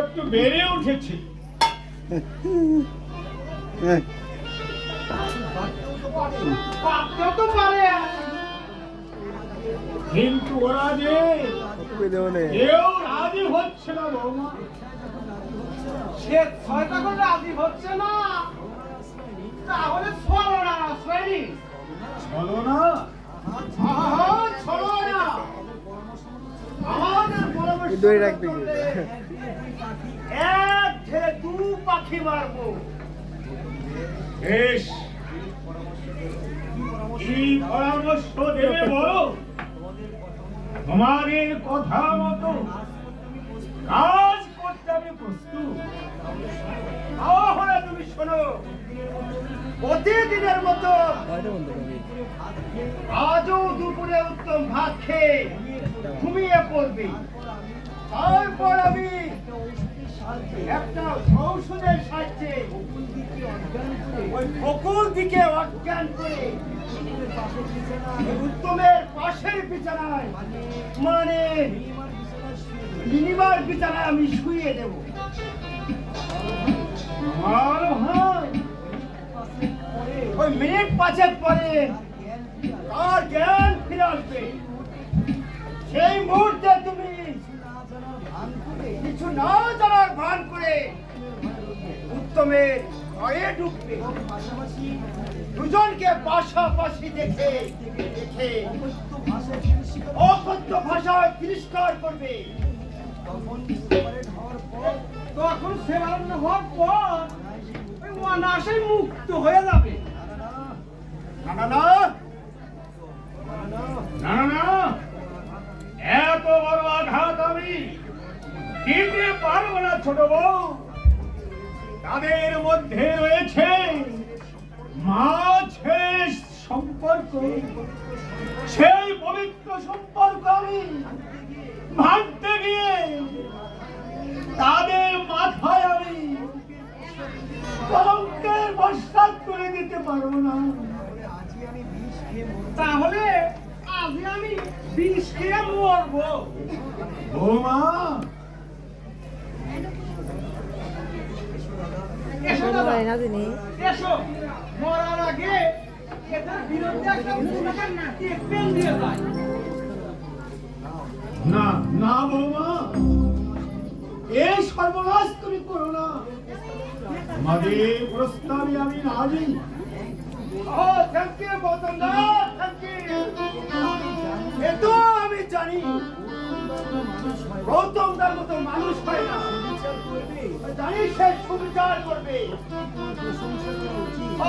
একটু বেড়ে উঠেছে। কিন্তু ওরা যে কেউ রাজি হচ্ছে না বৌমা। সে ছয়টা করে রাজি হচ্ছে না, তাহলে ছলো না শ্রেণী চলো না, ছলো না। আমাদের পরামর্শ এক ছেলে দু পাখি মারবো। বেশ, কি পরামর্শ দেবে বলো? তোমাদের কথা মতো কাজ করতে আমি প্রস্তুত। তাহলে তুমি শোনো, প্রতিদিনের মতো আজও দুপুরে উত্তম ভাত খেয়ে ঘুমিয়ে পড়বে। তারপর আমি একটা ঔষধের সাহায্যে ওই ফকুল দিকে অজ্ঞান করে উত্তমের পাশের বিছানায়, মানে মিনিমার বিছানায় আমি শুয়ে দেব। আমার ভাই ওই মিনিট পাঁচেক পরে তার জ্ঞান ফিরে আসবে। সেই মুহূর্তে তুমি কিছু না জানার ভান করে উত্তমের ঘরে ঢুকবে। দুজনকে পাশাপাশি দেখে দেখে অকথ্য ভাষায় তিরস্কার করবে। তখন সেবারণ্য হওয়ার পর অনায়াসে মুক্ত হয়ে যাবে। না না না না না, এত বড় আঘাত আমি দিতে পারবো না ছোট বউ। তাদের মধ্যে রয়েছে মা ছেলে সম্পর্ক, সেই পবিত্র সম্পর্ক আমি ভাঙতে গিয়ে তাদের মাথায় আমি কলঙ্কের বর্ষা করে দিতে পারবো না। তাহলে আজ আমি বিষ খেয়ে মরবো। বৌমা, এসো, মরার আগে এটার বিরুদ্ধে একটা পেন দিয়ে যায়। না না বৌমা, এই সর্বনাশ তুমি করো না। তোমাদের প্রস্তাবে আমি রাজি। ও thank you Gautam da, thank you. এ তো আমি জানি গৌতম দার মতো মানুষ হয় না। জানি সে সুবিচার করবে,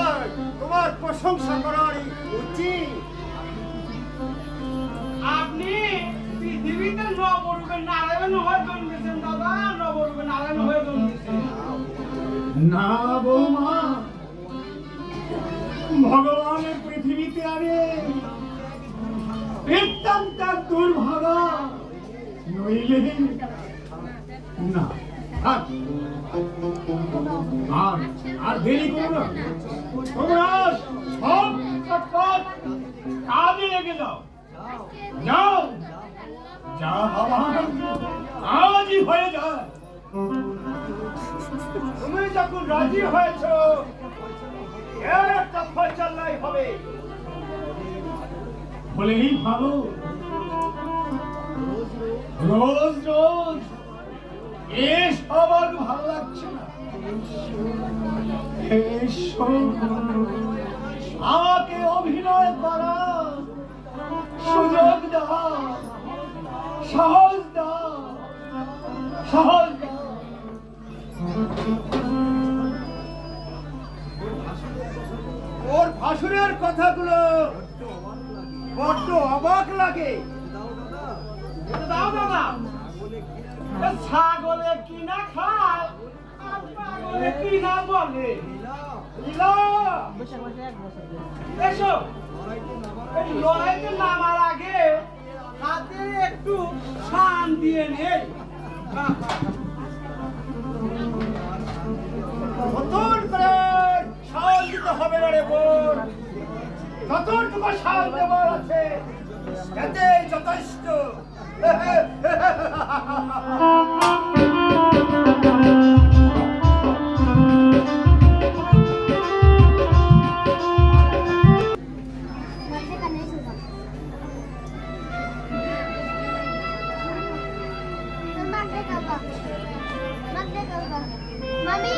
আর তোমার প্রশংসা করারই উচিত। আপনি পৃথিবীতে নবরূপে নারায়ণ হয়ে জন্মেছেন দাদা, নবরূপে নারায়ণ হয়ে জন্মেছেন। না বৌমা, ভগবানের পৃথিবীতে আরে নিতান্ত দুর্ভাগা, নইলে না। আর দেরি করো না, তোমরা সব চটপট কাজে লেগে যাও। যাও যা বাবা, আজই হয়ে যায়। তুমি যখন রাজি হয়েছ, এর একটা ফয়সালাই হবে। বলেই ভালো। রোজ রোজ এসব আর ভালো লাগছে না। আমাকে অভিনয় করা সুযোগ দাও, সাহস দাও, সাহস দাও। ওর ভাসুরের কথাগুলো বড্ড অবাক লাগে। দাও দাদা, ছাগলে কি না খায় আর পাগলে কি না বলে। এসো, এই লড়াইতে নামার আগে হাতে একটু শান দিয়ে নেই। নতুন করে শান দিতে হবে না রে বোন, নতুন তোমার শান দেওয়ার আছে, এতে যথেষ্ট। মামি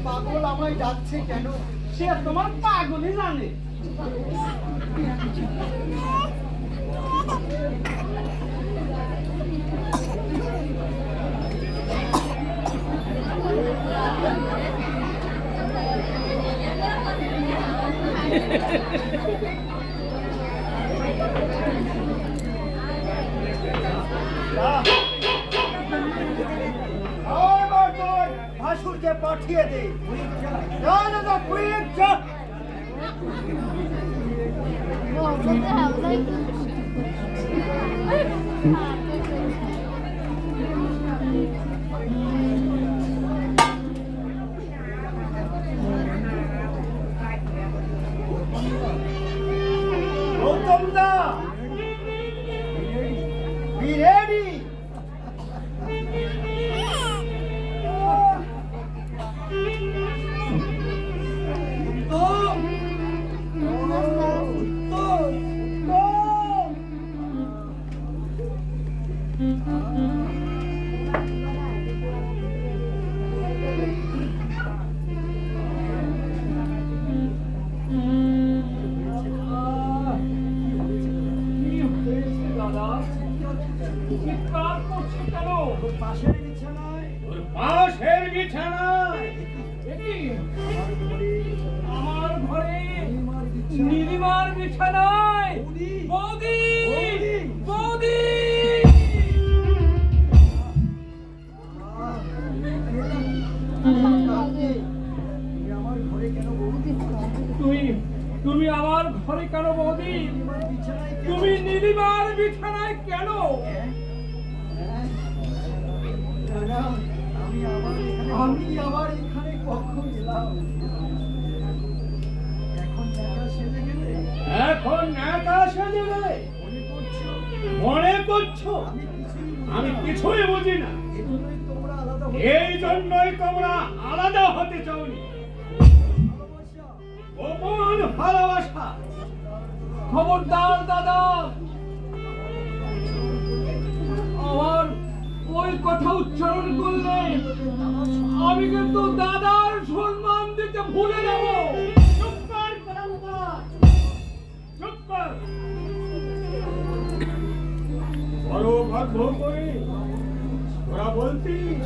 পাগল আমায় ডাকছে কেন? সে তোমার পাগলই জানে। ভাসুরকে পাঠিয়ে দে। যা দাদা, কুইক যা। গৌতম দা, be ready. পাশের বিছানায়, পাশের বিছানায় আমার ঘরে নীলিমার বিছানায় বৌদি বৌদি আমার ঘরে কেন বৌদি? তুমি আমার ঘরে কেন বৌদি? তুমি নীলিমার বিছানায় কেন? আমি আবার এখানে কখন এলাম? এখন একা সেজে গেলে? এখন একা সেজে গেলে মনে করছো আমি কিছুই বুঝি না? এই জন্যই তোমরা আলাদা হতে চাওনি। গোপন ভালোবাসা। খবরদার দাদা, আমার ওই কথা উচ্চারণ করলে আমি কিন্তু দাদার সম্মান দিতে ভুলে যাব। চুপ কর কলঙ্কার, চুপ কর। বড় ভাগ্য করে তোরা বলতিস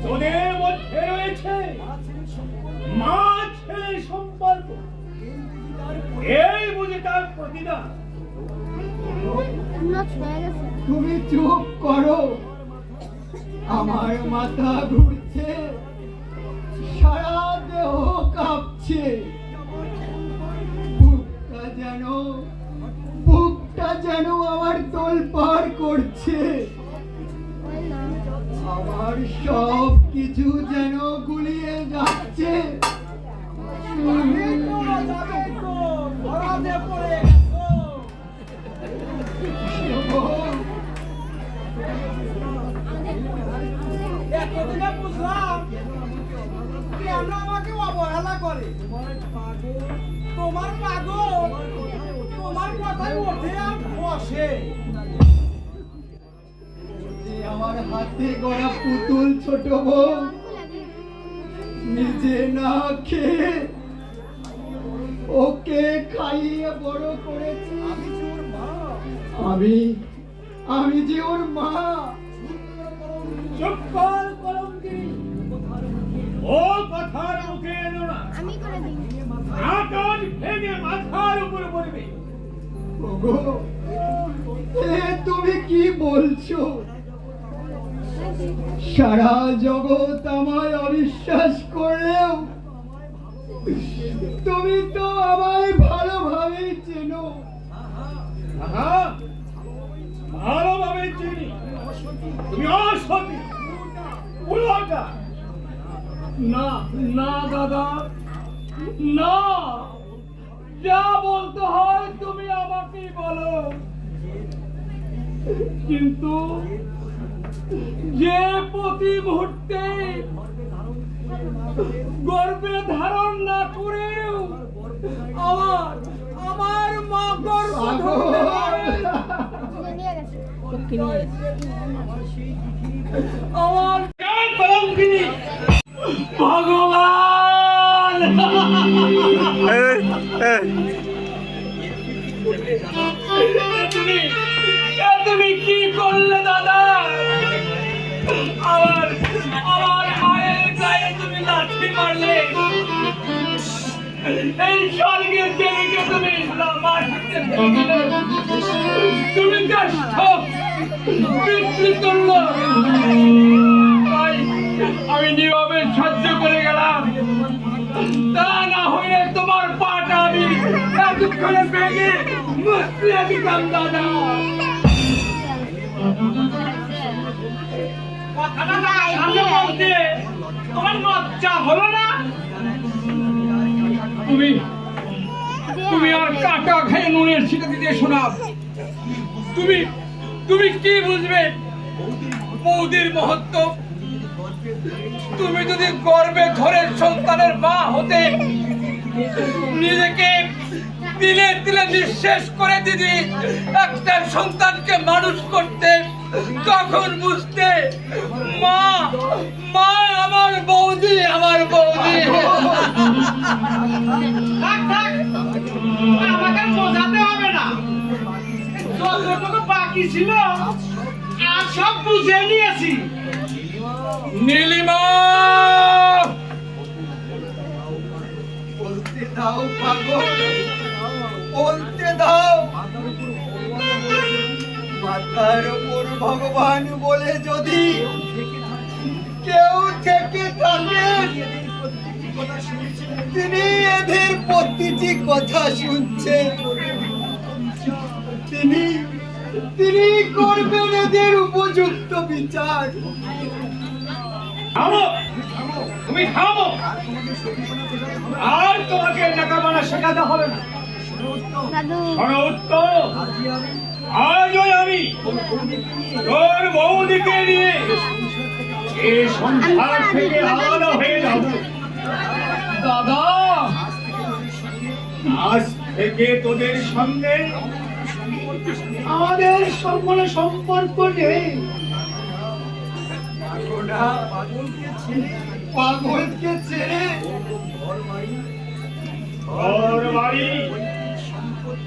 তোদের মধ্যে রয়েছে মা ছেলে সম্পর্ক, এই বুঝে তার প্রতিদান। তুমি চুপ করো, আমার মাথা ঘুরছে, সারা দেহ কাঁপছে। করছে, আমার সব কিছু যেন গুলিয়ে যাচ্ছে। এতদিনে বুঝলাম কেন আমাকে অবহেলা করে। তোমার পাগল, তোমার কথাই ওঠে আর বসে। আমার হাতে গড়া পুতুল ছোট বউ নিজে না খেয়ে ওকে খাইয়ে বড় করেছে। আমি যে ওর মা। চুপ কর কলঙ্কি, ও কথার মুখে এলো না। আমি করে দিই। আকাশ ভেঙে মাথার উপর পড়বে। ওগো, এ তুমি কি বলছো? সারা জগৎ আমায় অবিশ্বাস করলেও তুমি তো আমায় ভালোভাবেই চেনো। আহা, ভালোভাবে চিনি তুমি অসতী, উলটা। না না দাদা, না, যা বলতে হয় তুমি আমাকেই বলো। কিন্তু যে প্রতি মুহূর্তে গর্ভে ধারণ না করেও আমার মা গর্ভ ধরতে পারে, নিয়ে গেছে। আমার কলঙ্কিনী ভগবান। তুমি কি করলে দাদা? আমার মায়ের গায়ে তুমি লাঠি মারলে, এই স্বর্গের দেবীকে তুমি মাটিতে ফেলে তুমি কষ্ট বিক্রি করলো। তাই আমি নীরবে সহ্য করে গেলাম। তা না হইলে তোমার পাটা আমি এতক্ষণে ভেঙে মুচড়ে দিতাম দাদা। কথাটা না সামনে বলতে তোমার লজ্জা হলো না? তুমি আর কাটা খেয়ে নুনের ছিটা দিতে শোনাব। তুমি কি বুঝবে বৌদির মহত্ব? তুমি যদি গর্ভে ধরে সন্তানের মা হতে নিজেকে দিলে দিলে নিঃশেষ করে দিদি একটা সন্তানকে মানুষ করতে, তখন বুঝতে মা মা আমার বৌদি, আমার বৌদি। থাক থাক, আমাকে বোঝাতে হবে না। যতটুকু বাকি ছিল আর সব বুঝে নিয়েছি। নীলিমা, বলতে দাও পাগল, বলতে দাও। মাথার উপর ভগবান বলে যদি কেউ থেকে থাকে, তিনি এদের প্রতিটি কথা শুনছে। তিনি করবেন এদের উপযুক্ত বিচার। থামো, তুমি থামো। আর তোমাকে লেখাপড়া শেখাতে হবে না। দাদু শোনো উত্তর, আজও আমি তোর বৌদিকে নিয়ে এই সংসার থেকে আলাদা হয়ে যাব। দাদা, আজ থেকে তোদের সঙ্গে আমাদের সকল সম্পর্ক নেই। পাগলকে ছেড়ে ঘর বাড়ি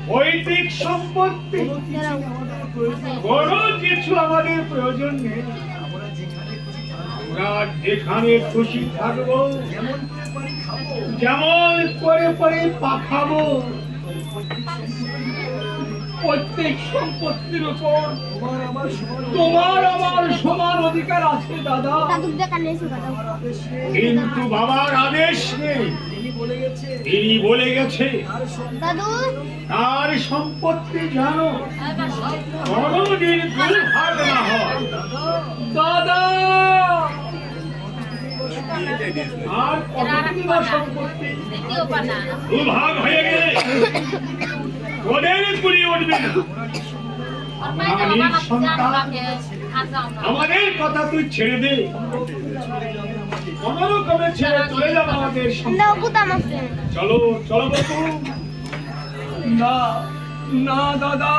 পৈতৃক সম্পত্তি কোনো কিছু আমাদের প্রয়োজন নেই। আমরা যেখানে খুশি থাকবো, যেমন করে করে পাখাবো। প্রত্যেক সম্পত্তির উপর তোমার আমার সমান অধিকার আছে দাদা। দাদুর দেখা নেই, দাদা কিন্তু বাবার আদেশ নেই। তিনি বলে গেছে দাদু তার সম্পত্তি জানো কোনদিন দুর্ভাগ না হয়। দাদা আর কতদিন না সম্পত্তি দুর্ভাগ হয়ে গেলে ওদের কুড়ি উঠবে না। রানীর সন্তান, আমাদের কথা তুই ছেড়ে দে, কোন রকমে ছেড়ে চলে যাব আমাদের সন্তান। দাও কুতাম আছে চলো চলো বাবু। না না দাদা,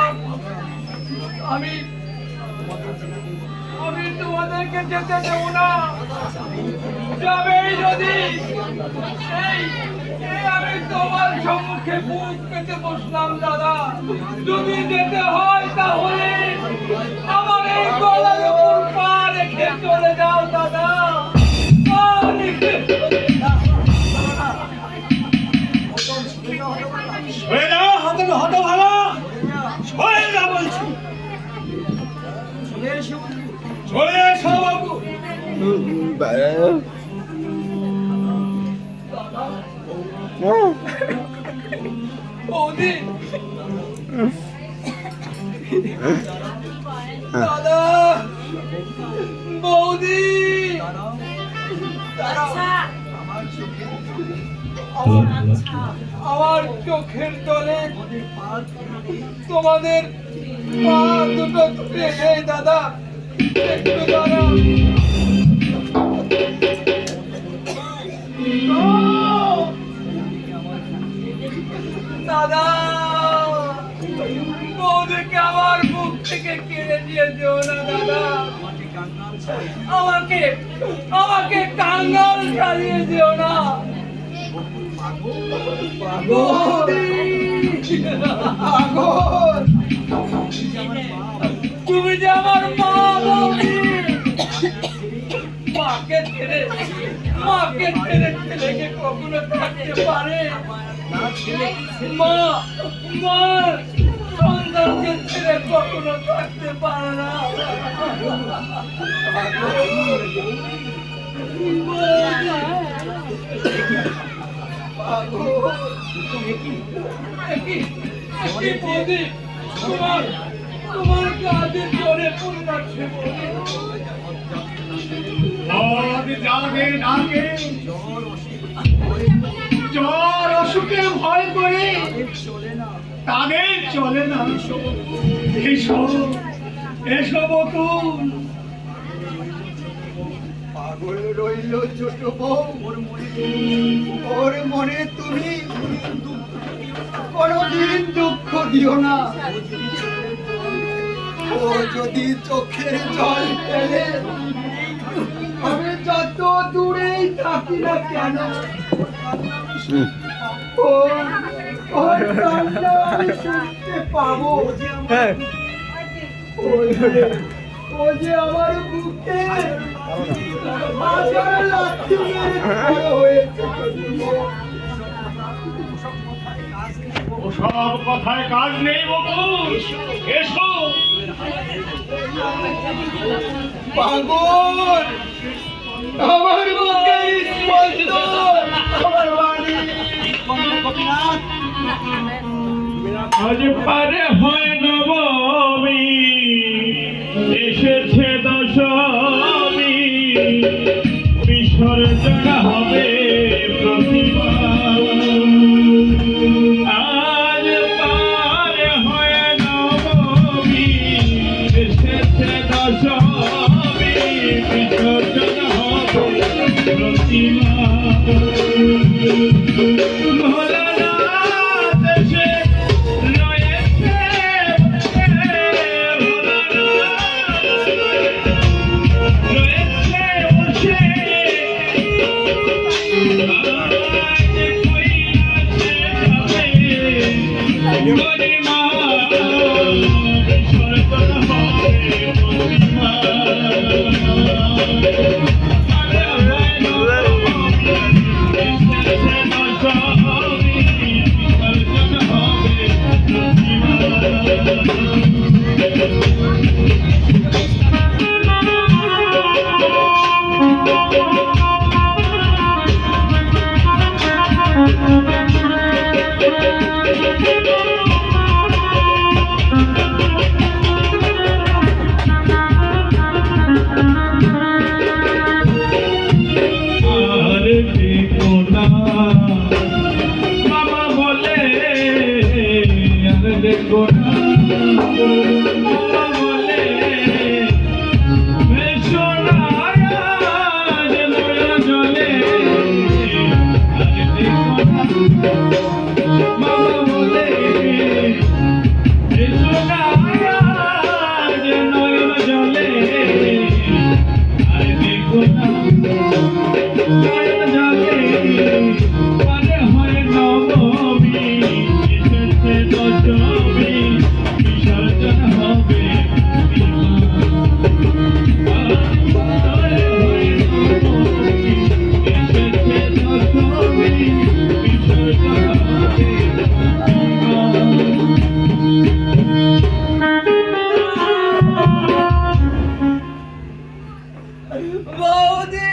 আমি তোমাদেরকে যেতে দেব না। যাবে যদি এই আমি তোমার সম্মুখে বুক পেতে বসলাম দাদা। যদি যেতে হয় তাহলে আমার এই গলার উপর পা রেখে চলে যাও দাদা, পা রেখে চলে যাও। সরে যাও হতভাগা, সরে যা বলছি। চলে এসো বাবু। বৌদি দাদা, বৌদি আমার চোখের তলে তোমাদের পা দুটো তুলে নেই দাদা, একটু দাঁড়াও। দাদা, বৌদিকে আমার মুখ থেকে কেড়ে নিয়ে যেও না দাদা। আমাকে কাঙ্গাল ছাড়িয়ে দিও না। তুমি যে আমার মা, বৌদি। মাকে ছেড়ে ছেলেকে কখনো থাকতে পারে? মা সন্তানকে ছেড়ে কখনো থাকতে পারে না। বৌদি, তোমার কাজের জোরে পড়ছে। যাদের ডাকে জ্বর অসুখে ভয় করে তাদের চলে না। এসো এসো বকুল। পাগল রইল ছোট বউ, ওর মনে তুমি কোনদিন দুঃখ দিও না। ও যদি চোখের জল ফেলে আমি যত দূরেই থাকি না কেন, ওর কান্না আমি শুনতে পাবো। ও যে আমার বুকে হাজার লাথি মেরে বড় হয়েছে। ওসব কথায় কাজ নেই বকুল, এসো। পাগল আমার বুকে স্পন্দন, আমার বাড়ি। আজ পারে হয় নবমী, এসেছে দশমী, বিসর্জন হবে প্রতিমা। আজ পারে হয় নবমী, এসেছে দশমী, বিসর্জন হবে প্রতিমা। Thank you. আর দেখো না বাবা বলে, আর দেখো না বাবা বলে, এসো না আজ নয়ন জলে, আর দেখো না বাবা বলে, এসো না আজ নয়ন জলে, আর দেখো না নয়ন জলে, আরে হয় নবমী, এসেছে দশমী, বিসর্জন হবে আরে হয় নবমী, এসেছে দশমী, বিসর্জন হবে বৌদি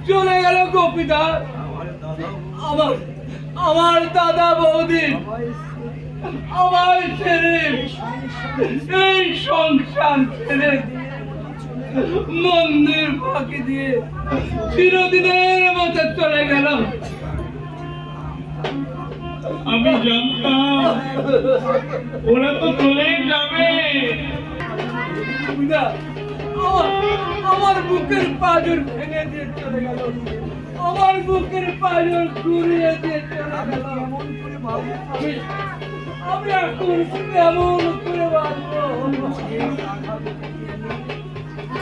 চলে গেল গোপীদা। আমার দাদা বৌদি আমার ছেড়ে, এই সংসার ছেড়ে মন্দির ফাঁকি দিয়ে চিরদিনের মতো চলে গেল। আমি জানতাম ওরা তো চলেই যাবে। না, আমার বুকের পাঁজর ভেঙে দিয়ে চলে গেল, আমার বুকের পাঁজর ঘুরিয়ে দিয়ে চলে গেল। আমি এখন কেমন করে বাঁচবো?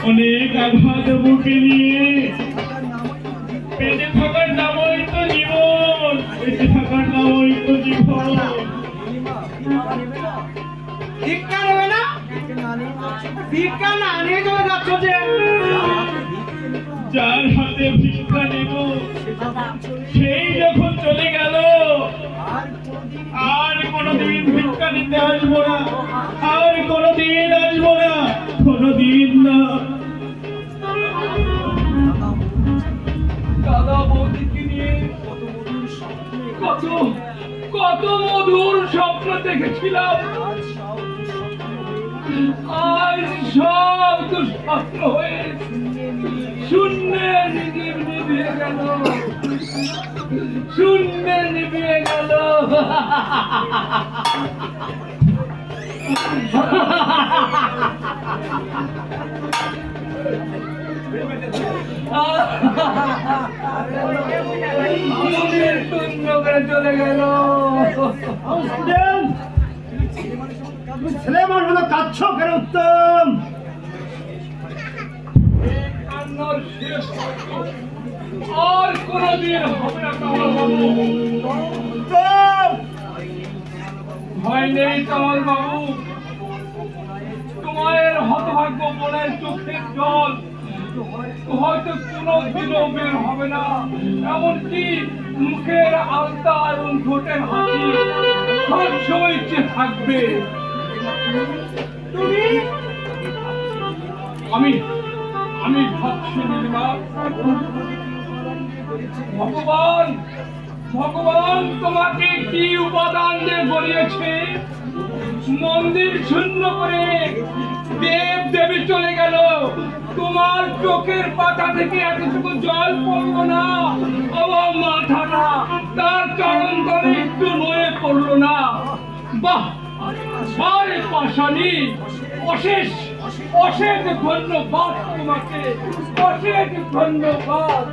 অনেক আঘাত বুকে নিয়ে বেঁচে থাকার নামই তো জীবন, বেঁচে থাকার নামই তো জীবন। ভিক্ষা নেবে না? ভিক্ষা না নিয়ে চলে যাচ্ছ যে? যার হাতে ভিক্ষা নেব সেই যখন চলে গেল, আর কোনোদিন ভিক্ষা নিতে আসবো না, আর কোনোদিন আসবো না, কোনোদিন না। দাদা বৌদিকে নিয়ে কত কত মধুর স্বপ্ন দেখেছিলাম, আজ সব দুঃস্বপ্ন হয়ে শূন্যে নিভিয়ে গেল, শূন্যে নিভিয়ে গেল। মনের শূন্য করে চলে গেল। ছেলে মানুষ হলো কাচ্ছ কেন উত্তম? কান্নার শেষ আর কোনদিন হবে না কামাল বাবু। উত্তম ভয় নেই কামাল বাবু, তোমার হতভাগ্য মনের চোখের জল হয়তো কোনোদিনও বের হবে না, এমনকি মুখের আলতা এবং ঠোঁটের হাসি সবসময় থাকবে। তুমি আমি ভাবছি নীলিমা, ভগবান তোমাকে কি উপাদান দিয়ে গড়িয়েছে? মন্দির শূন্য করে দেব দেবী চলে গেল, তোমার চোখের পাতা থেকে এতটুকু জল পড়লো না, আমার মাথাটা তার চরণ তলে একটু নয়ে পড়লো না। বাহ, সারে পাশানি, অশেষ অশেষ ধন্যবাদ তোমাকে, অশেষ ধন্যবাদ।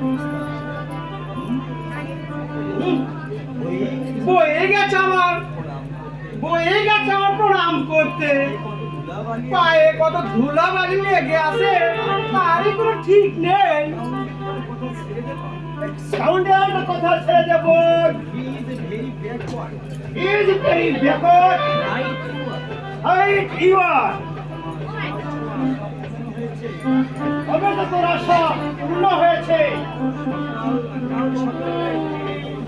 বয়ে গেছে আমার প্রণাম করতে, পায়ে কত ধুলাবালি লেগে আছে তারই কোনো ঠিক নেই। সাউন্ডের কথা ছেড়ে দেব। Is very backward. Right you are. তবে তো তোর আশা পূর্ণ হয়েছে।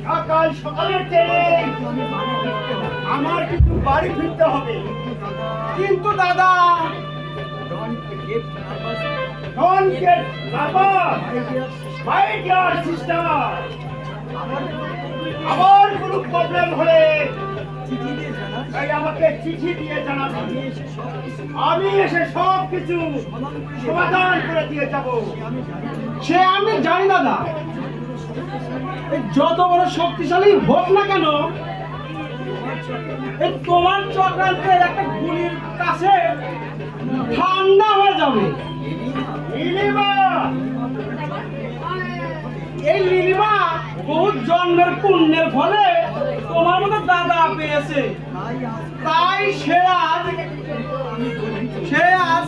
সকাল সকালের ট্রেনে আমার কিন্তু বাড়ি ফিরতে হবে। কিন্তু দাদা Don't get lover, my dear sister. আমার কোনো প্রবলেম হলে তাই আমাকে চিঠি দিয়ে জানাবি, আমি এসে সব কিছু সমাধান করে দিয়ে যাব। সে আমি জানি দাদা, এই যত বড় শক্তিশালী হোক না কেন, এই তোমার চক্রান্তের একটা গুলির কাছে ঠান্ডা হয়ে যাবে। নীলিমা, এই লিলিমা বহু জন্মের পুণ্যের ফলে তোমার মতো দাদা পেয়েছে, তাই সে আজ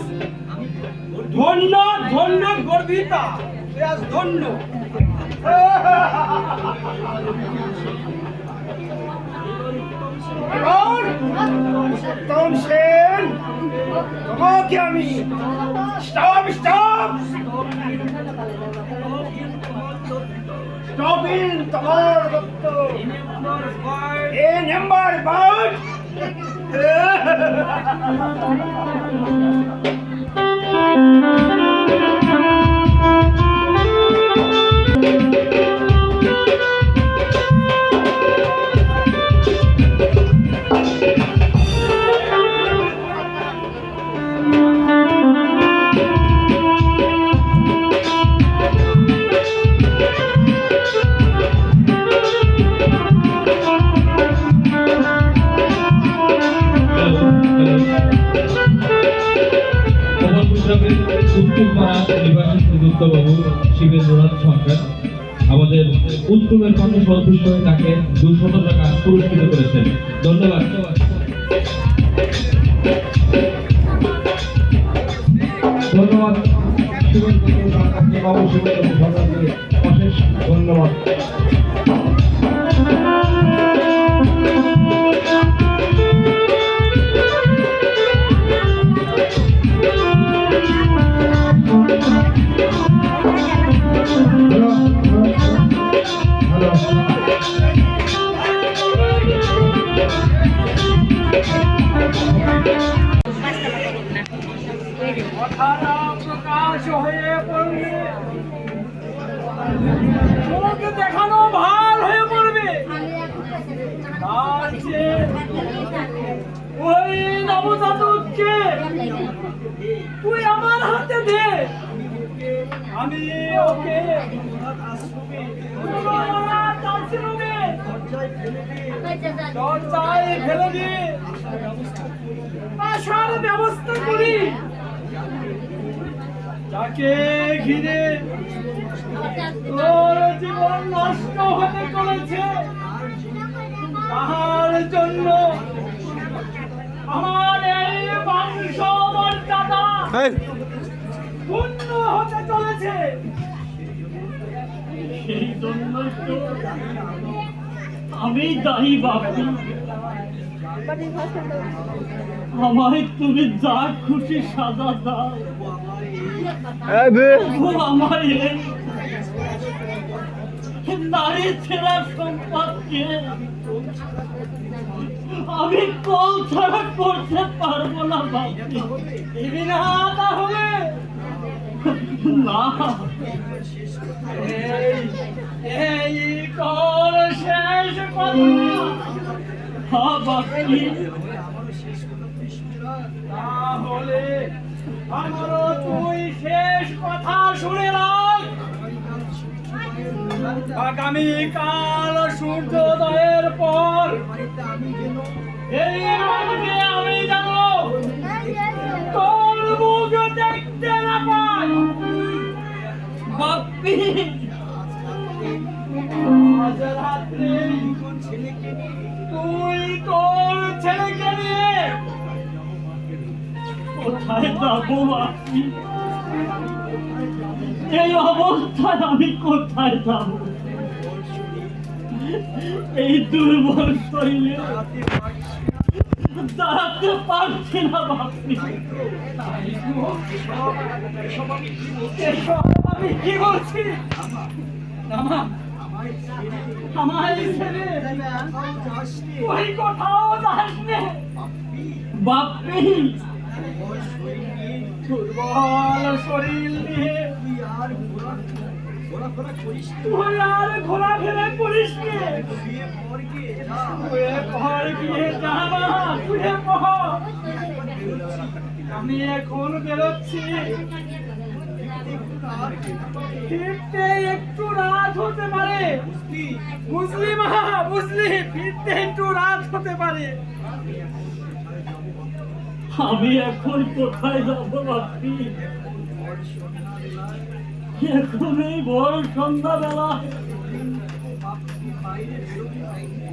ধন্য ধন্য গর্বিতা, সে আজ ধন্য। সত্যম সেন, তোমাকে আমি স্টপ স্টপ স্টপ ইন তোমার দত্ত এ নাম্বার বাট। বাবু শিবেন্দ্রনাথ সরকার আমাদের উত্তমের কথা সন্তুষ্ট হয়ে তাকে 200 টাকা পুরস্কৃত করেছেন। ধন্যবাদ। ধন্যবাদ বাবু শিবেন্দ্রনাথ সরকারকে অশেষ ধন্যবাদ। কথাটা প্রকাশ হয়ে পড়বে, তোমাকে দেখানো ভার হয়ে পড়বে। তার চেয়ে ওই নবজাতককে তুই আমার হাতে দে, আমি ওকে দরজায় ফেলে দিয়ে আসার ব্যবস্থা করি। যাকে ঘিরে তোর জীবন নষ্ট হতে চলেছে, তাহার জন্য আমার এই বংশ মর্যাদা পূর্ণ হতে চলেছে। সেই জন্যই তো আমি দায়ী বাপু। আমায় তুমি যা খুশি সাজা দাও, আমার নারী ছেড়া সম্পদকে আমি কল ছাড়া করতে পারবো না বাপু। না তাহলে না, এই কল শেষ কথা বাপি। তাহলে আমারও তুই শেষ কথা শুনে রাখ। আগামীকাল সূর্যোদয়ের পর এই মাঠে আমি যেন তোর মুখ দেখতে না পাই বাপি। আজ রাত্রে তুই তোর ছেলেকে নিয়ে কোথায় যাবো বাপি? এই অবস্থায় আমি কোথায় যাব? এই দুর্বল শরীরে দাঁড়াতে পারছি না বাপি। আমি কি বলছি? আমায় ছেড়ে ওই কোথাও যাস নে বাপি। দুর্বল শরীর নিয়ে তুই আর ঘোরাফেরা করিস না। তুই আর ঘোরাফেরা করিস নে। শুয়ে পড় গিয়ে যা। শুয়ে পড় গিয়ে যা মা, শুয়ে পড়। আমি এখন বেরোচ্ছি। ফিরতে একটু রাত হতে পারে। বুঝলি মা, বুঝলি, ফিরতে একটু রাত হতে পারে। আমি এখন কোথায় যাবো বাপি? এখন এই ভোর সন্ধ্যাবেলা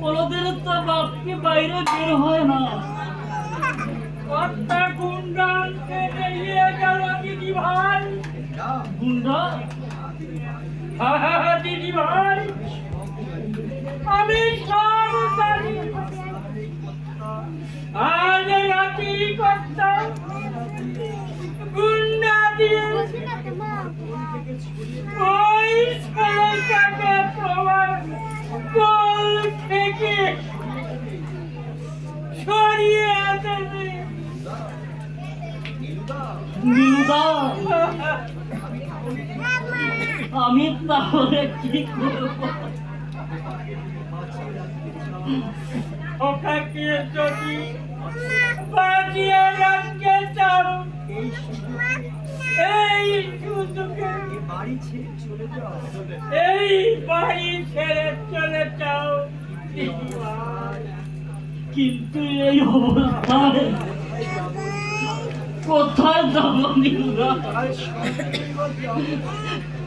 কোনদিন তো বাপকে বাইরে বের হয় না। কর্তা গুন্ডানকে নিয়ে গেল দিদি ভাই। গুন্ডা? হ্যাঁ দিদি ভাই, আমি সব জানি। আজ রাতি কর্তা গুন্ডা দিয়ে ওই ছেলেটাকে তোমার কোল থেকে সরিয়ে দেবে। নীলুদা, আমি তাহলে কি করব? ওটাকে যদি বাঁচিয়ে রাখতে চাও, এই সুযোগে বাড়ি ছেড়ে চলে যাও। এই বাড়ি ছেড়ে চলে যাও। কিন্তু এই অবস্থায় কোথায় যাব নীলুদা?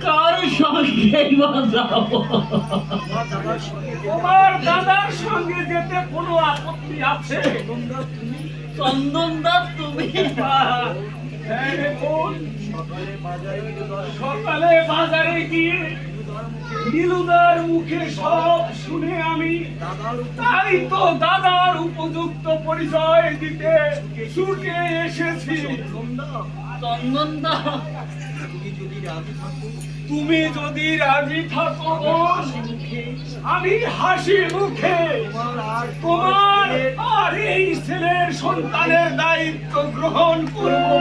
কার সঙ্গে বা যাব? তোমার দাদার সঙ্গে যেতে কোনো আপত্তি আছে? চন্দনদা তুমি? সকালে বাজারে গিয়ে নীলুদার মুখে সব শুনে আমি তাই তো দাদার উপযুক্ত পরিচয় দিতে ছুটে এসেছি। চন্দনদা, তুমি যদি রাজি থাকো আমি হাসি মুখে তোমার আর এই ছেলের সন্তানের দায়িত্ব গ্রহণ করব।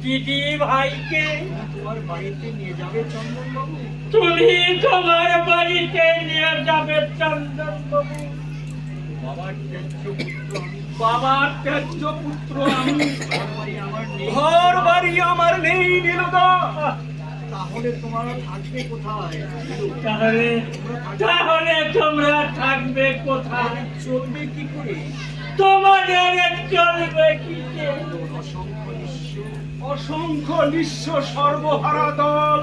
দিদি ভাইকে তোমার বাড়িতে নিয়ে যাবে চন্দনবাবু। তুমি তোমার বাড়িতে নিয়ে যাবে চন্দনবাবু। বাবার ত্যায্য পুত্র আমি। ঘর বাড়ি আমার নেই নীলুদা। তাহলে তোমার থাকবে কোথায়? তাহলে তোমরা থাকবে কোথায়? চলবে কি করে? তোমাদের চলবে কি? অসংখ্য অসংখ্য নিঃস্ব সর্বহারা দল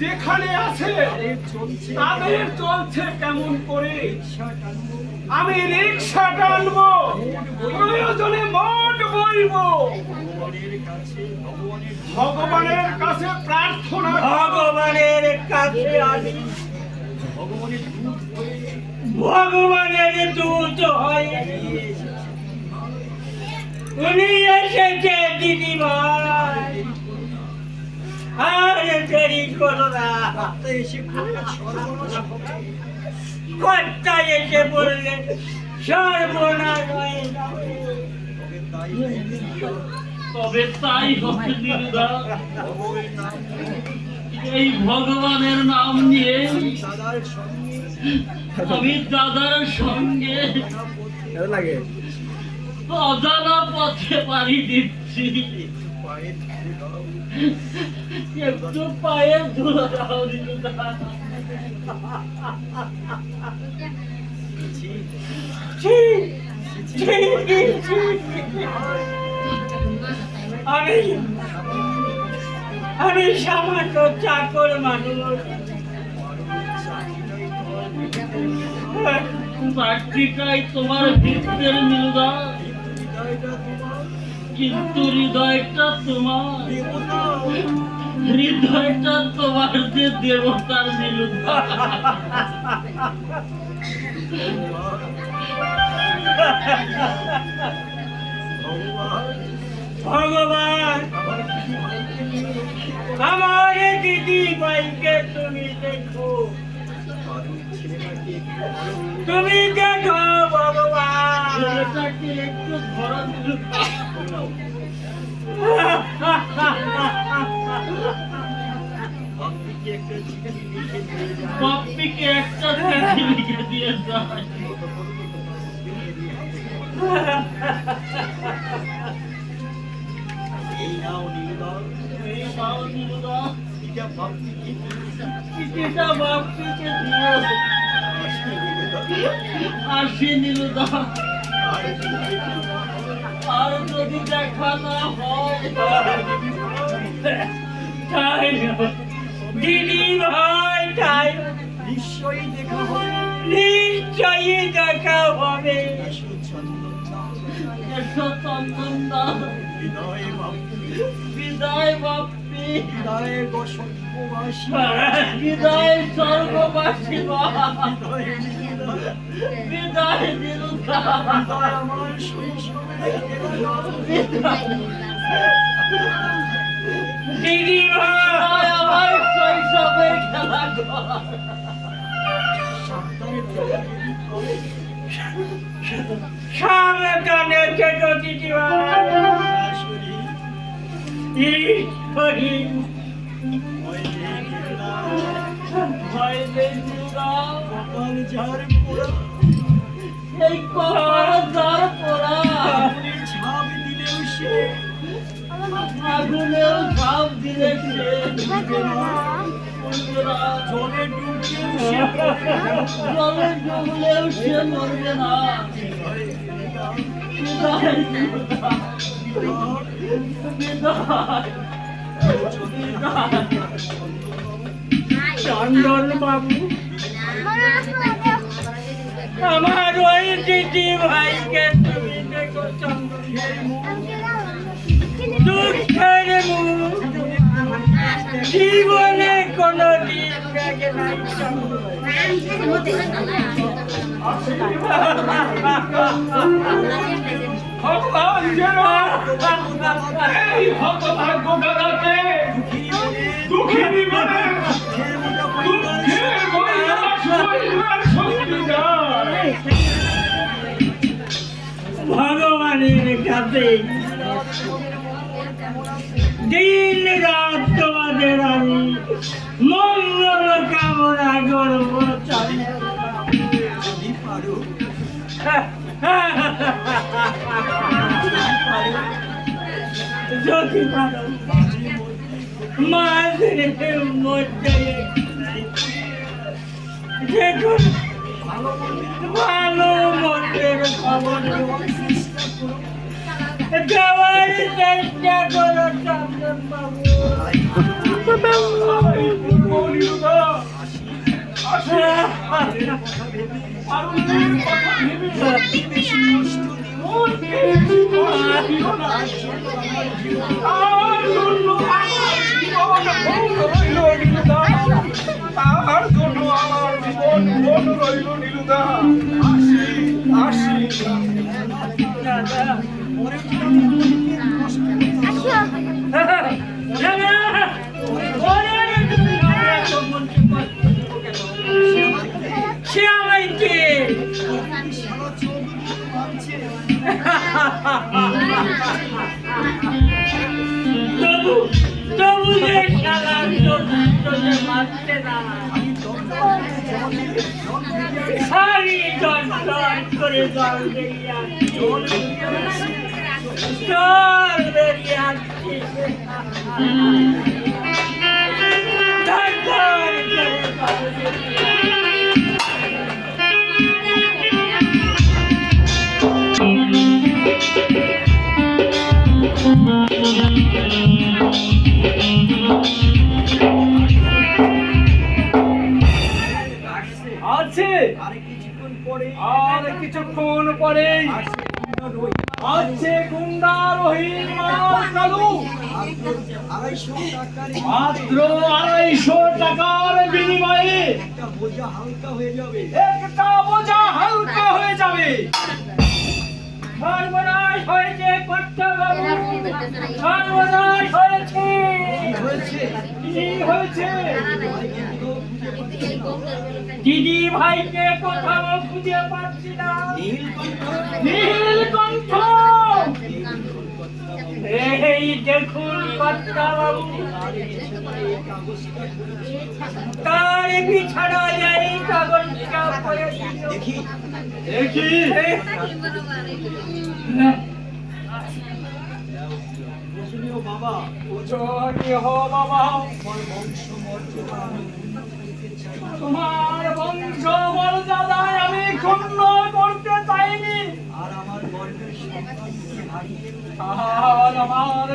যেখানে আছে তাদের চলছে কেমন করে? আমি রিক্সা টানবো, প্রয়োজনে মঠ বইবো, ভগবানের কাছে প্রার্থনা, ভগবানের কাছে আমি ভগবানের দূত হয়ে উনি এসেছে দিদি ভাই। আর দেরি করো না, কর্তা এসে বললে সর্বনাশ হয়ে যাবে। তবে তাই হবে নীলুদা। এই ভগবানের নাম নিয়ে আমি দাদার সঙ্গে অজানা পথে পাড়ি দিচ্ছি। একটু পায়ে ধুলো দাও নীলুদা। আমি সামান্য চাকর মানুষ, চাকরিটাই তোমার ভিতরের নীলুদা, কিন্তু হৃদয়টা তোমার, হৃদয়টা তোমার যে দেবতার নীলুদা। ভগবান আমার দিদি ভাইকে তুমি দেখো, তুমি দেখো ভগবান। ছেলেটাকে একটু ধরা দিল। বাপ্পিকে একটা চিঠি লিখে দিয়ে যায়। এই নাও নীলুদা, এই নাও নীলুদা, এটা বাপ্পিকে চিঠিটা বাপ্পিকে দিও। আসি নীলুদা, আর যদি দেখা না হয় তাই দিদি ভাই, তাই নিশ্চয়ই দেখা হবে। নিশ্চয়ই দেখা হবে। এসো চন্দন, এসো চন্দনদা, বিদায় বাপ্পি, বিদায় বাপ্পি, বিদায় বসন্তবাসী, বিদায় স্বর্গবাসী মা, বিদায় নীলুদা, বিদায় নীলুদা, বিদায় আমার শৈশবের খেলা। দিদি ভাই, আমার শৈশবের খেলা ঘর। সাবধানে চলে সাবধানে থেকো দিদি ভাই। ঈশ্বরী, ভয় নেই নীলুদা, কপাল ঝাড় পোড়া, এই কপাল যার পোড়া, আগুনের ছাপ দিলেও সে আগুনেও ঝাঁপ দিলে সে উঠবে না। উঠবে না। জলে ডুবলেও সে জলে ডুবলেও সে মরবে না। বিদায় নীলুদা, বিদায়, বিদায়। চন্দন বাবু, আমার ওই দিদি ভাইকে তুমি দেখো চন্দন, দুঃখের মুখ জীবনে কোনো দিন দেখে নাই চন্দন। এই হতভাগ্যটা রাতে দুঃখিনী মনে দুঃখের বইটা শরীরের শক্তি যায়। ভগবানের কাছে দিন রাত তোমাদের আমি মঙ্গল কামনা করব। যদি পারো, যদি পারো মাঝে মধ্যে দেখুন ভালো মন্দের খবর দেওয়ার চেষ্টা করো চন্দন বাবু। তার জন্য আমার জীবন মন রইল নীলুদা। আসি আসি সে আমাকে তবু তবু যে শালা তোকে মারতে না সারি দর করে জল বেরিয়ে জল বেরিয়ে আসছে ধর ধর করে জল বেরিয়ে আছে। আর কিছুক্ষণ পরে আছে গুন্ডা রহিম মাল চালু। মাত্র 250 টাকার বিনিময়ে একটা বোঝা হালকা হয়ে যাবে। একটা বোঝা হালকা হয়ে যাবে। সর্বনাশ হয়েছে কর্তাবাবু, সর্বনাশ হয়েছে। কি হয়েছে? কি হয়েছে? ভাইকে কোথাও খুঁজে পাচ্ছি দিদি ভাইকে কোথাও খুঁজে পাচ্ছি না। নীলকণ্ঠ, এই দেখুন কর্তাবাবু, তার বিছানায় এই কাগজটা পড়ে দেখি দেখি বাবা, বাবা, তোমার বংশ মর্যাদায় আমি ক্ষুণ্ণ করতে চাইনি, আর আমার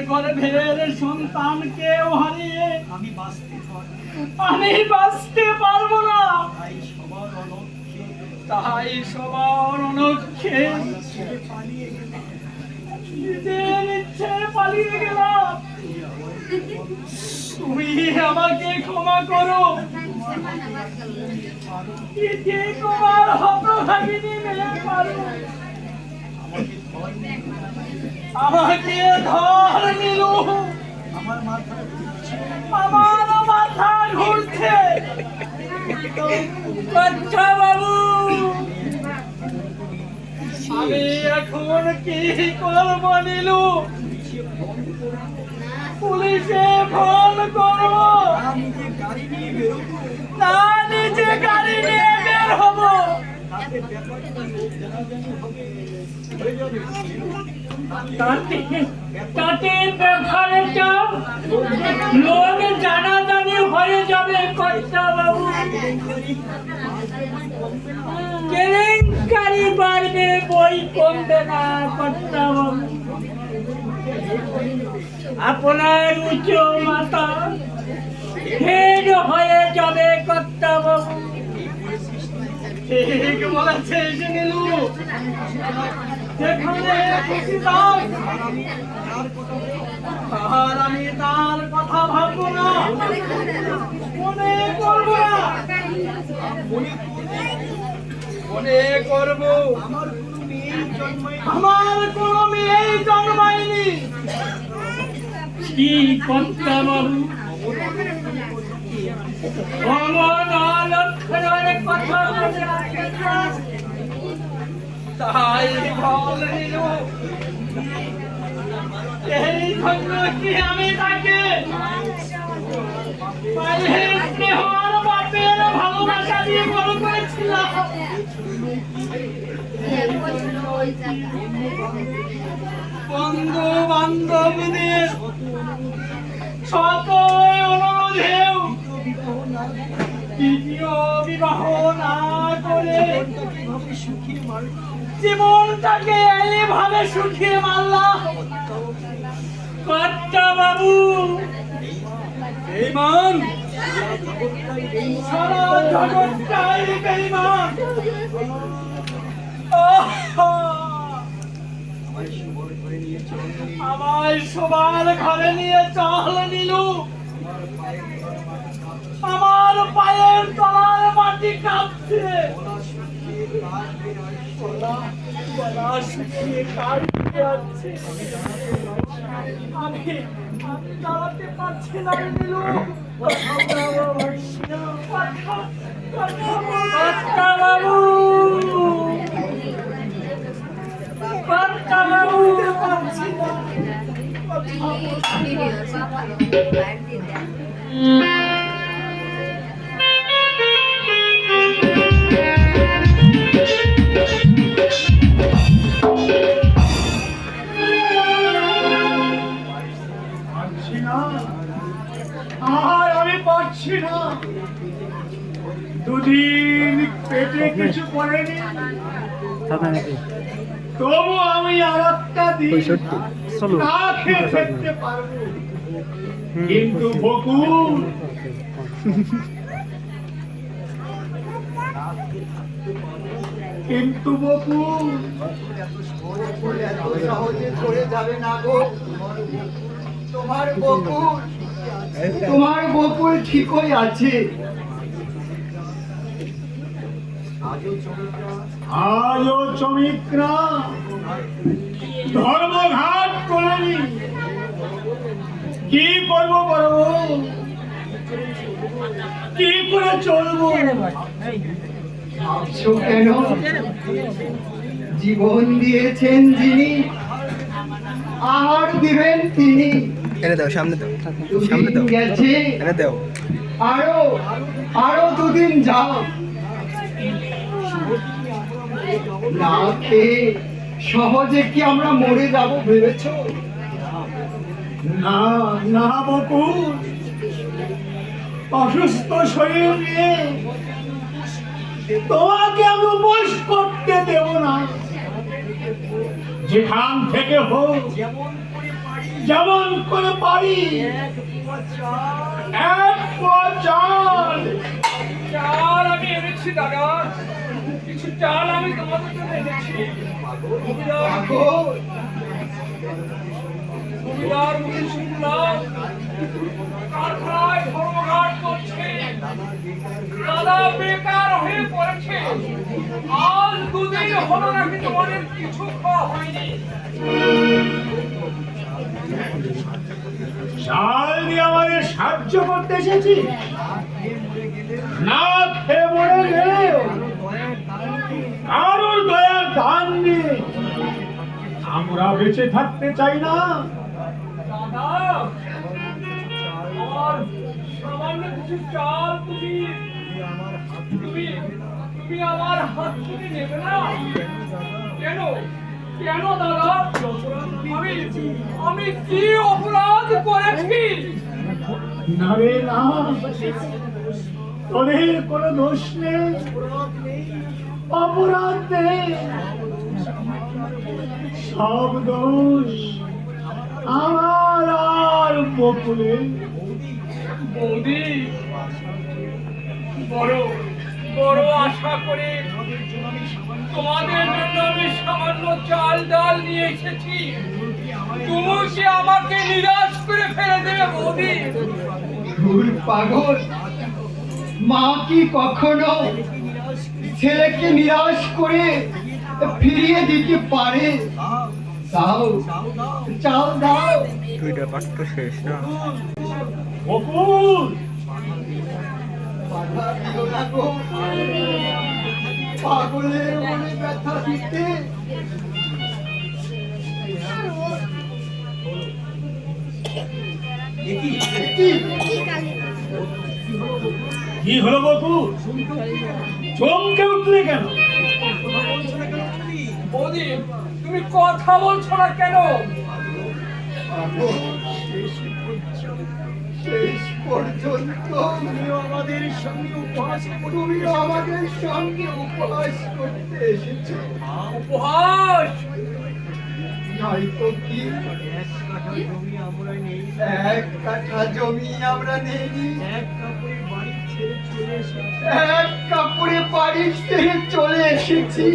গর্ভের সন্তানকেও হারিয়ে আমি বাঁচতে পারবো না। তাই সবার অনক্ষে নিজের ইচ্ছে পালিয়ে গেলাম। তুমি আমাকে ক্ষমা করো, যে তোমার হতভাগিনী মেয়ে পারো। আমাকে ধর নিলু, আমার মাথা ঘুরছে। আচ্ছা বাবু, আমি এখন কি করবো নিলু? পুলিশে ফোন করবো না নিজে গাড়ি নিয়ে বের হবো? তাতে ব্যাপারটা লোক জানাজানি হয়ে যাবে কর্তাবাবু, কেলেঙ্কারি বাড়বে, বই কমবে না কর্তাবাবু। আপনার উঁচু মাথা হেড হয়ে যাবে কর্তাবাবু। ঠিক বলেছে নীলু, যেখানে খুশি যাও, আর আমি তার কথা ভাববো না, মনে করবো না, মনে করবো আমার কোনো মেয়ে জন্মায়নি। কি কর্তাবাবু, অমন অলক্ষণের কথা মনে রাখেন, তাই বলিল এই জন্য কি আমি তাকে মায়ের স্নেহ আর বাপের ভালোবাসা দিয়ে বড় করেছিলাম। বন্ধু বান্ধবদের শত অনুরোধেও দ্বিতীয় বিবাহ না করে জীবনটাকে এইভাবে সুখিয়ে মারলাম কর্তাবাবু। বেঈমান, সারা জগৎটাই বেঈমান। আমায় সবার ঘরে নিয়ে চল নীলু, আমার পায়ের তলার মাটি কাঁপছে, আমি দাঁড়াতে পারছি না নীলু। কর্তাবাবু, কর্তাবাবু, পারছি না। আর আমি পারছি না, দুদিন পেটে কিছু পড়েনি, তবু আমি আর একটা দিন না খেয়ে থাকতে পারবো। কিন্তু বকুল, কিন্তু বকুল সহজে চলে যাবে না গো। তোমার বকুল ঠিকই আছে। আজও চমিকরা ধর্মঘাট করেনি। কি করবো বলবো? কি করে চলবো? ভাবছো কেন? জীবন দিয়েছেন যিনি, আহার দিবেন তিনি। এনে দাও, সামনে দাও, সামনে দুদিন দাও, গেছে, এনে দাও। আরো দুদিন যাও। না খেয়ে সহজে কি আমরা মরে যাব ভেবেছো? না না বকুল, অসুস্থ শরীর নিয়ে তোমাকে আমি উপোস করতে দেব না। যেখান থেকে হোক, যেমন করে পারি, এক পোয়া চাল। চাল আমি এনেছি দাদা, কিছু চাল আমি তোমাদের জন্য এনেছি। পাগল, জমিদার মুখে শুনলাম কারখানায় ধর্মঘাট করছে, দাদা বেকার হয়ে পড়েছে। আজ দুদিন হলো নাকি তোমাদের কিছু খাওয়া হয়নি। চাল দিয়ে আমাদের সাহায্য করতে এসেছি, না খেয়ে মরে গেলে কারোর দয়ার দান নিয়ে আমরা বেঁচে থাকতে চাই না। দাদা আমার সামান্য কিছু চাল তুমি আমার হাত থেকে নেবে না কেন? কেন দাদা? আমি কি অপরাধ করেছি? না রে না, তোদের কোনো দোষ নেই, অপরাধ নেই, সব দোষ আমার আর বকুলের। বৌদি বড় বড় আশা করে তোমাদের জন্য আমি সামান্য চাল ডাল নিয়ে এসেছি, তুমি কি আমাকে নিরাশ করে ফেলে দেবে বৌদি? ভুল পাগল, মা কি কখনো ছেলেকে নিরাশ করে ফিরিয়ে দিতে পারে? দাও, চাল দাও। দুইটা পাঠ তো শেষ না? বকুল, বাধা দিও না গো, পাগলের মনে ব্যথা দিতে। কি হলো বকুল? চমকে উঠলে কেন? বৌদি তুমি কথা বলছো না কেন? শেষ পর্যন্ত তুমিও আমাদের সঙ্গে উপহাস করতে এসেছো। উপহাস? নাই তো কি, এক কাঠা জমি আমরা নেইনি, এক কাপড়ে বাড়ি ছেড়ে চলে এসেছি।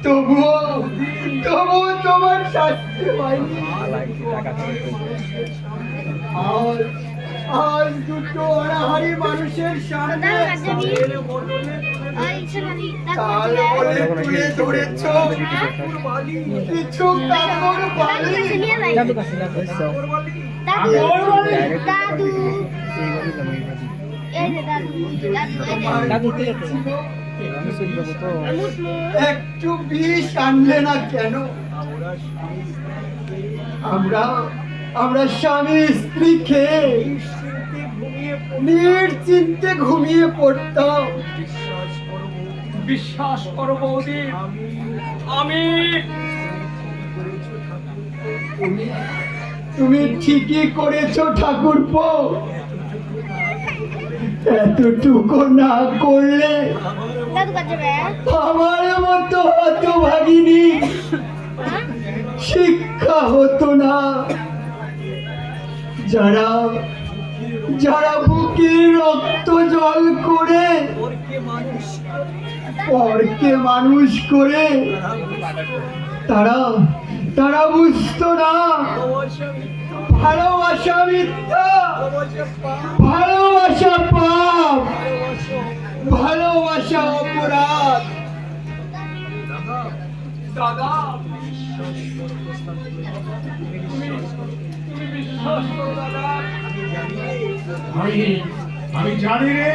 তবুও তোমার শাস্তি হয়নি। আজ দুটো অনাহারি মানুষের সামনে তাল বলে তুলে ধরেছ কিছু কাপড় বালি। দাদু এই যে দাদু একটু বিষ আনলে না কেন? আমরা স্বামী স্ত্রী খেয়ে নিশ্চিন্তে ঘুমিয়ে পড়তাম। বিশ্বাস করো বৌদি, আমি তুমি ঠিকই করেছো ঠাকুরপো। এতটুকু না করলে দাদু কাছে আমার মতো হতভাগিনী শিক্ষা হতো না। যারা বুকের রক্ত জল করে পরকে মানুষ করে তারা বুঝতো না ভালোবাসা মিথ্যা, ভালোবাসা পাপ, ভালোবাসা অপরাধ। দাদা তুমি বিশ্বাস করো দাদা, আমি জানি রে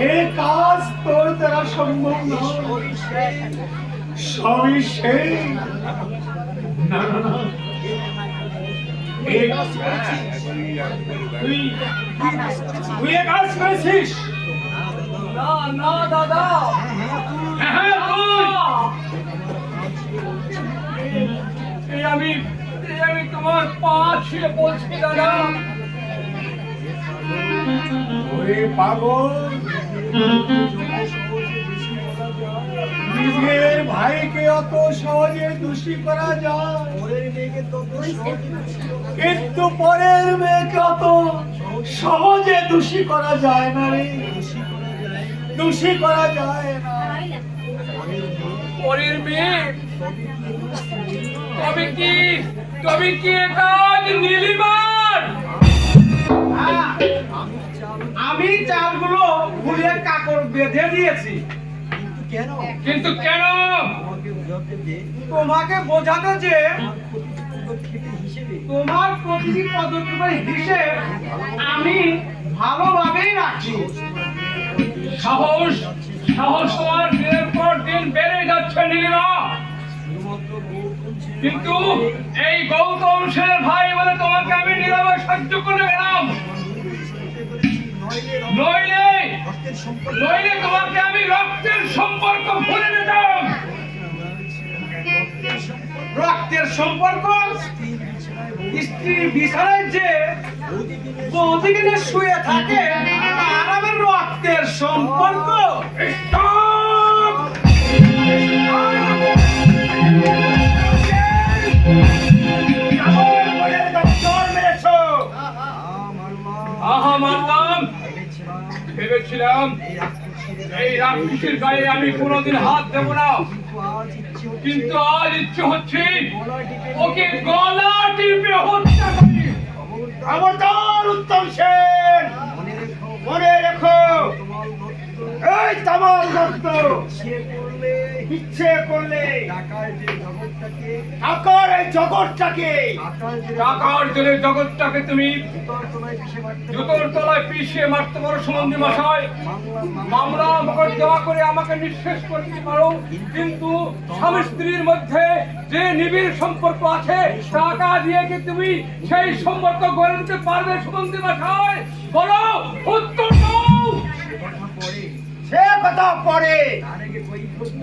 এই কাজ তোর দ্বারা সম্ভব নয়। সবই সেই না না না তুই এ কাজ করেছিস? না না দাদা, হ্যাঁ তুই এই আমি তোমার পা ছুঁয়ে বলছি দাদা। ওরে পাগল, নিজের ভাইকে অত সহজে দোষী করা যায়, কিন্তু পরের মেয়েকে অত সহজে দোষী করা যায় না রে, দোষী করা যায় না। পরের মেয়ে, তবে কি এ কাজ নীলিমার? আমি চালগুলো ঘুরিয়ে কাকড় বেঁধে দিয়েছি। কিন্তু কেন? তোমাকে বোঝাতে যে তোমার প্রতিটি পদক্ষেপের হিসেব আমি ভালোভাবেই রাখছি। সাহস তোমার দিনের পর দিন বেড়ে যাচ্ছে নীলিমা, কিন্তু এই গৌতম সেনের ভাই বলে তোমাকে আমি নীরবে সহ্য করে গেলাম। নইলে তোমাকে আমি রক্তের সম্পর্ক ভুলে যেতাম। রক্তের সম্পর্ক? স্ত্রীর বিছানায় যে বৌদিকে নিয়ে শুয়ে থাকে আর আমার রক্তের সম্পর্ক? Stop! আহা মানলাম, ভেবেছিলাম এই রাক্ষসীর গায়ে আমি কোনোদিন হাত দেব না, কিন্তু আজ ইচ্ছে হচ্ছে ওকে গলা টিপে হত্যা করি। খবরদার উত্তম সেন, মনে রেখো এই তামাল দত্ত ইচ্ছে করলে টাকার এই জগৎটাকে তুমি জুতোর তলায় পিষিয়ে মারতে পারো সুমন্দি মশাই, মামলা মোকদ্দমা করে আমাকে নিঃশেষ করতে পারো, কিন্তু স্বামী স্ত্রীর মধ্যে যে নিবিড় সম্পর্ক আছে টাকা দিয়ে কি তুমি সেই সম্পর্ক গড়ে নিতে পারবে সুমন্দি মশাই? বলো, উত্তর দাও। সে কথা পরে,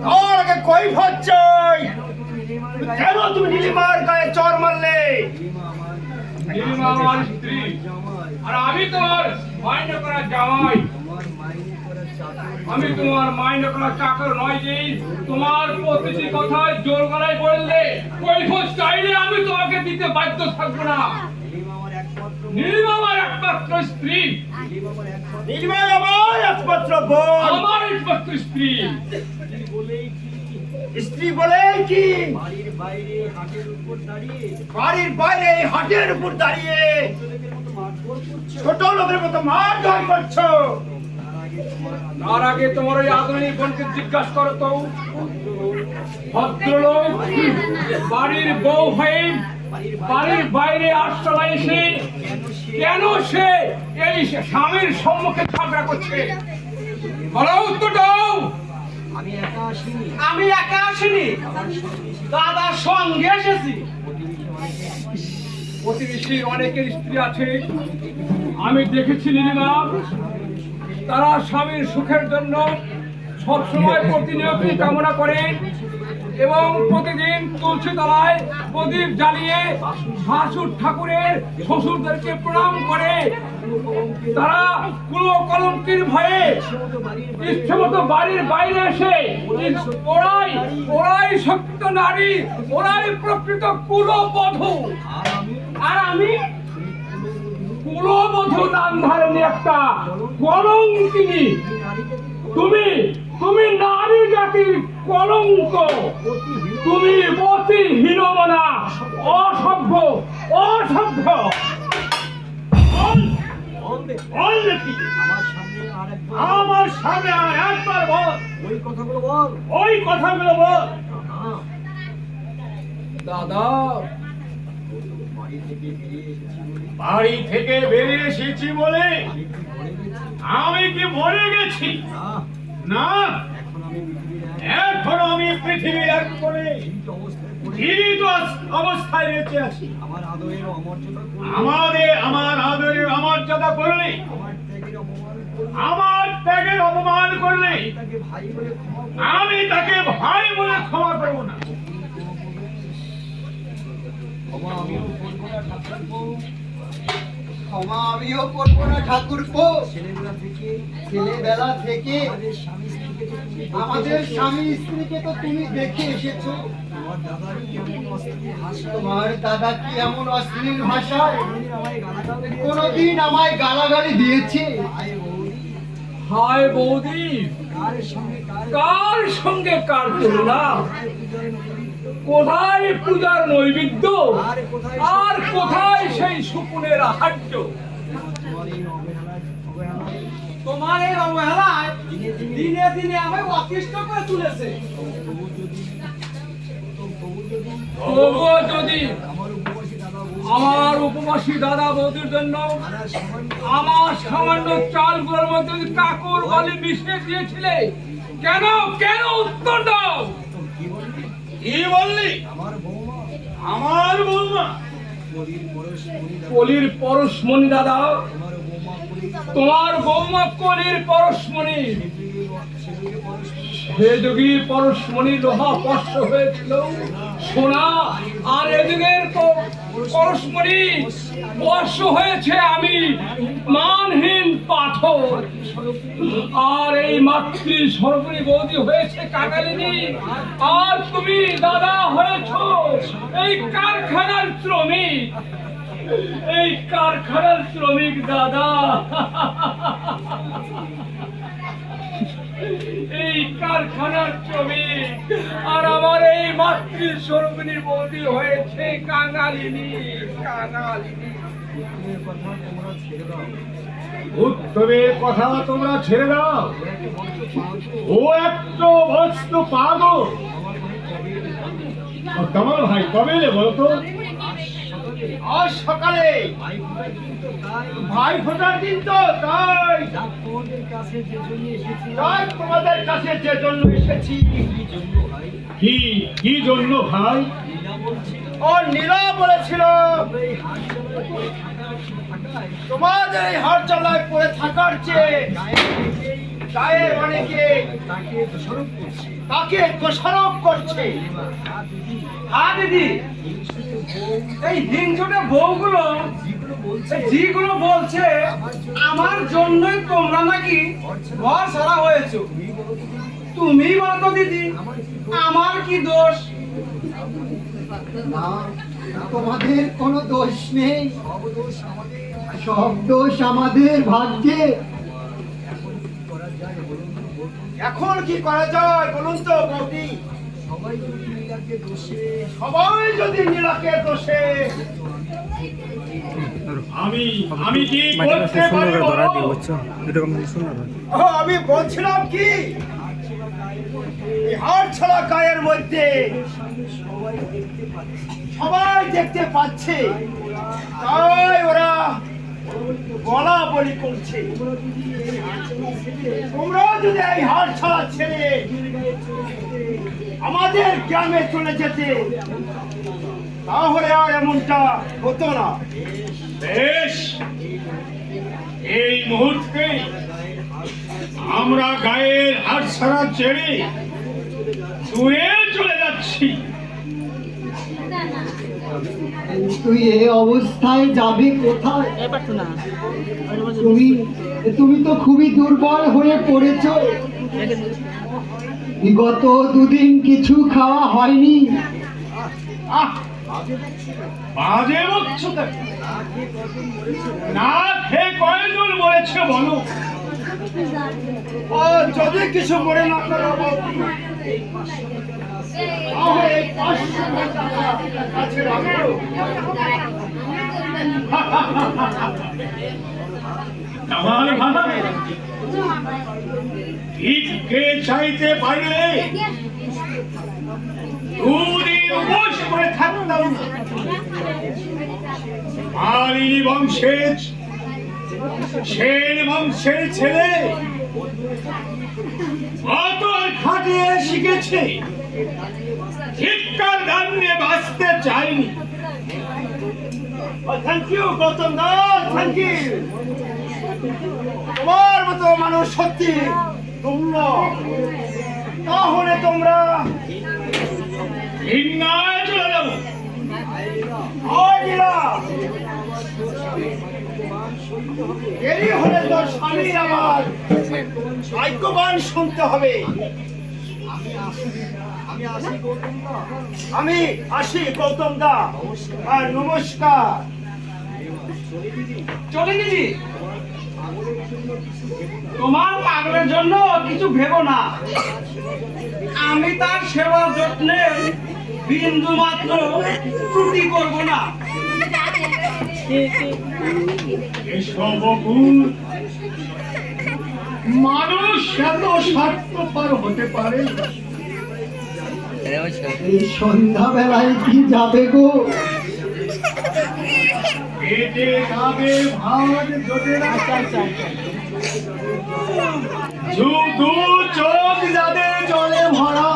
তার আগে কৈফিয়ত চাই। কেন তুমি নীলিমার গায়ে চর মারলে? নীলিমা আমার স্ত্রী, আর আমি তোমার মাইনে করা জামাই। আমি তোমার মাইনে করা চাকর নয় যে তোমার প্রতিটি কথায় জোর গলায় বললে কৈফিয়ত চাইলে আমি তোমাকে দিতে বাধ্য থাকবো না। নীলিমা আমার একমাত্র স্ত্রী, নীলিমা আমার একমাত্র বোন, আমার একমাত্র স্ত্রী। স্ত্রী বলে কি বাড়ির বাইরে হাটের উপর দাঁড়িয়ে ছোট লোকের মতো মারধর করছো? তার আগে তোমার ওই আধুনিক বোনকে জিজ্ঞাসা করো তো, ভদ্রলোক বাড়ির বউ হয়ে বাড়ির বাইরে আটশালা এসে কেন সে এই স্বামীর সম্মুখে ঝগড়া করছে? বলো, উত্তর দাও। আমি একা আসিনি, দাদার সঙ্গে এসেছি। প্রতিবেশীর অনেকের স্ত্রী আছে, আমি দেখেছি নীলিমা, তারা স্বামীর সুখের জন্য সবসময় প্রতিনিয়তই কামনা করে এবং প্রতিদিন তুলসী তলায় প্রদীপ জ্বালিয়ে ভাসুর ঠাকুরের শ্বশুরদেরকে প্রণাম করে। তারা কোনো কলঙ্কির ভয়ে ইচ্ছে মতো বাড়ির বাইরে এসে ওরাই সত্য নারী, ওরাই প্রকৃত কুলবধূ। আর আমি কুলবধূ নাম ধারণী একটা কলঙ্কিনী। তুমি নারী জাতির কলঙ্ক, তুমি অতি হীনমনা, অসভ্য। আমার সামনে আর একবার বল, ওই কথাগুলো বল। দাদা বাড়ি থেকে বেরিয়ে এসেছি বলে আমি কি মরে গেছি? না, এখন আমি পৃথিবীর এক কোণে জীবিত অবস্থায় বেঁচে আছি। আমার আদরের অমর্যাদা করলে, আমার ত্যাগের অপমান করলে আমি তাকে ভাই বলে ক্ষমা করব না। ক্ষমা আমিও করবো না ঠাকুরপো। ছেলেবেলা থেকে আমাদের স্বামী স্ত্রীকে তো তুমি দেখে এসেছো। তোমার দাদা কি এমন অশ্লীল ভাষায় কোনদিন আমায় গালাগালি দিয়েছে? হায় বৌদি, কার সঙ্গে কার তুলনা? কোথায় পূজার নৈবেদ্য আর কোথায় সেই শকুনের আহার্য? তোমার এই অবহেলায় দিনে দিনে আমায় অতিষ্ঠ করে তুলেছে। তবুও যদি আমার উপবাসী দাদা বৌদির জন্য আমার সামান্য চালগুলোর মধ্যে যদি কাকুর বলে মিশিয়ে দিয়েছিলে, কেন কেন উত্তর দাও। কি বললি? আমার বৌমা কলির পরশমণি দাদা, তোমার বৌমা কলির পরশমণি। সে যুগে পরশমণি লোহা স্পর্শ হয়েছিল সোনা, আর এ যুগের পরশমণি স্পর্শ হয়েছে আমি মানহীন পাথর। আর এই মাতৃ সর্বনী বৌদি হয়েছে কাঙালিনী, আর তুমি দাদা হয়েছ এই কারখানার শ্রমিক। এই কারখানার শ্রমিক দাদা, এই কারখানার শ্রমিক, আর আমার এই মাতৃ সর্বনী বৌদি হয়েছে কাঙালিনী। কাঙালিনী উত্তমের কথা তোমরা ছেড়ে দাও। ও একটা বস্তু পাগল। তোমার ভাই কবে এলে বলতো? আজ সকালে। ভাই ফোটার দিন তো, তাই তোমাদের কাছে যে জন্য এসেছি। কি জন্য ভাই? ও নীলা বলেছিল তোমাদের এই হাট চালায় পড়ে থাকার চেয়ে গায়ের অনেকে তাকে দোষারোপ করছে। হ্যাঁ দিদি, এই হিংসুটে বউগুলো যেগুলো বলছে আমার জন্যই তোমরা নাকি ঘর ছাড়া হয়েছো। তুমি বলো তো দিদি, আমার কি দোষ? না, তোমাদের কোনো দোষ নেই। সব দোষ আমাদের ভাগ্যে। এখন কি করা যায় বলুন তো বৌদি? সবাই যদি নীলাকে দোষে, আমি কি করতে পারি? আমি বলছিলাম কি, এই হাড় ছাড়া গায়ের মধ্যে সবাই দেখতে পাচ্ছে, তাই ওরা বলা বলি করছে। তোমরা যদি এই হাড় ছাড়া ছেড়ে আমাদের গ্রামে চলে যেতে, তাহলে আর এমনটা হতো না। বেশ, এই মুহূর্তে আমরা গায়ের হাড় ছাড়া ছেড়ে দূরে চলে যাচ্ছি। তুই এ অবস্থায় যাবে কোথায়? তুমি তো খুবই দুর্বল হয়ে পড়েছ। বিগত দুদিন কিছু খাওয়া হয়নি। বাজে বলছো না? খেয়ে কয়জন মরেছে বলো? ও যদি কিছু মরে না করো ভিক্ষে চাইতে পারলে দুদিন উপোস করে থাকতে মালিনী বংশের সেন বংশের ছেলে অত খাটিয়ে শিখেছে, শিক্ষার ধান্যে বাঁচতে চাইনি। Thank you Gautam Das, thank you. তোমার মতো মানুষ সত্যি দুর্লভ। তাহলে তোমরা ভিন্নায় চলে যাবো। দেরি হলে তোর স্বামীর আমার ভাগ্যবান শুনতে হবে। আমি আসি গৌতম দা, আর নমস্কার। চলে দিদি, তোমার পাগলের জন্য কিছু ভেবো না। আমি তার সেবা যত্নে বিন্দু মাত্র ত্রুটি করব না। এসব অকুল মানুষ এত স্বার্থপর হতে পারে? এই সন্ধ্যাবেলায় কি যাবে গো? পেটে যাবে ভাত জোটে না, দু চোখ যাদের জলে ভরা,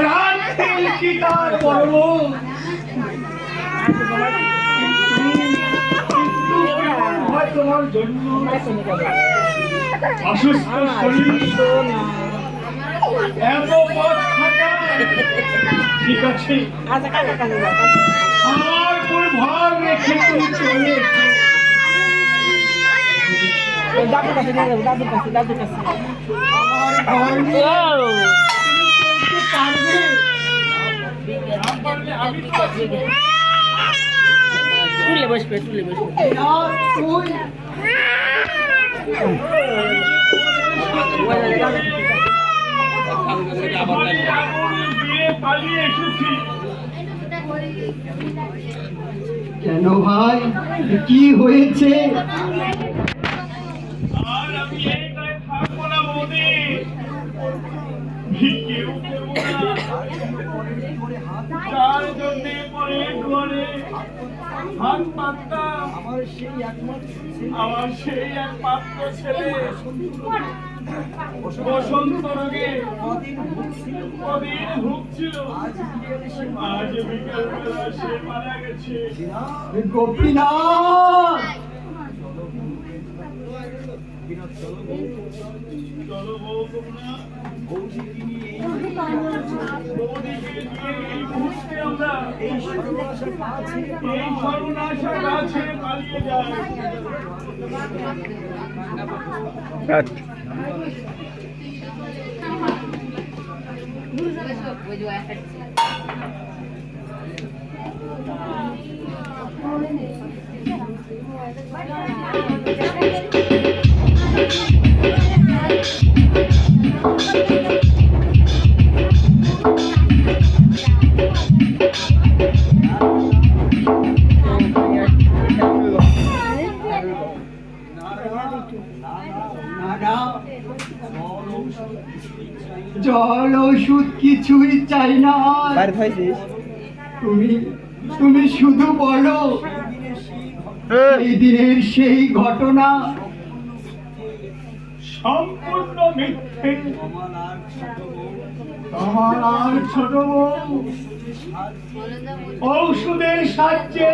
রাখেন কি তার পর্ব? তোমার জন্য অসুস্থ শরীর, এত পথ থাকা ঠিক আছে। আমার কোন ভার রেখে তুমি চলে তুলে বসবে, তুলে বসবে। পালিয়ে এসেছি। কেন ভাই, কি হয়েছে? আর আমি এই গায়ে থাকবো না বৌদি, ভিক্ষেও দেবো না। যার জন্যে পরে দুয়ারে হাত পাততাম, আমার সেই একমাত্র ছেলে বসন্ত রোগে কদিন ভুগছিল, আজ বিকেল বেলা সে মারা গেছে। গোপীনাথ, চলো বউ তোমরা, বৌদিকে নিয়ে এই মুহূর্তে আমরা এই সর্বনাশা কাছে পালিয়ে যাই। জল ওষুধ কিছুই চাই না। তুমি শুধু বলো এই দিনের সেই ঘটনা। সম্পূর্ণ মিথ্যে। আমার আর ছোট বউ ঔষধের সাহায্যে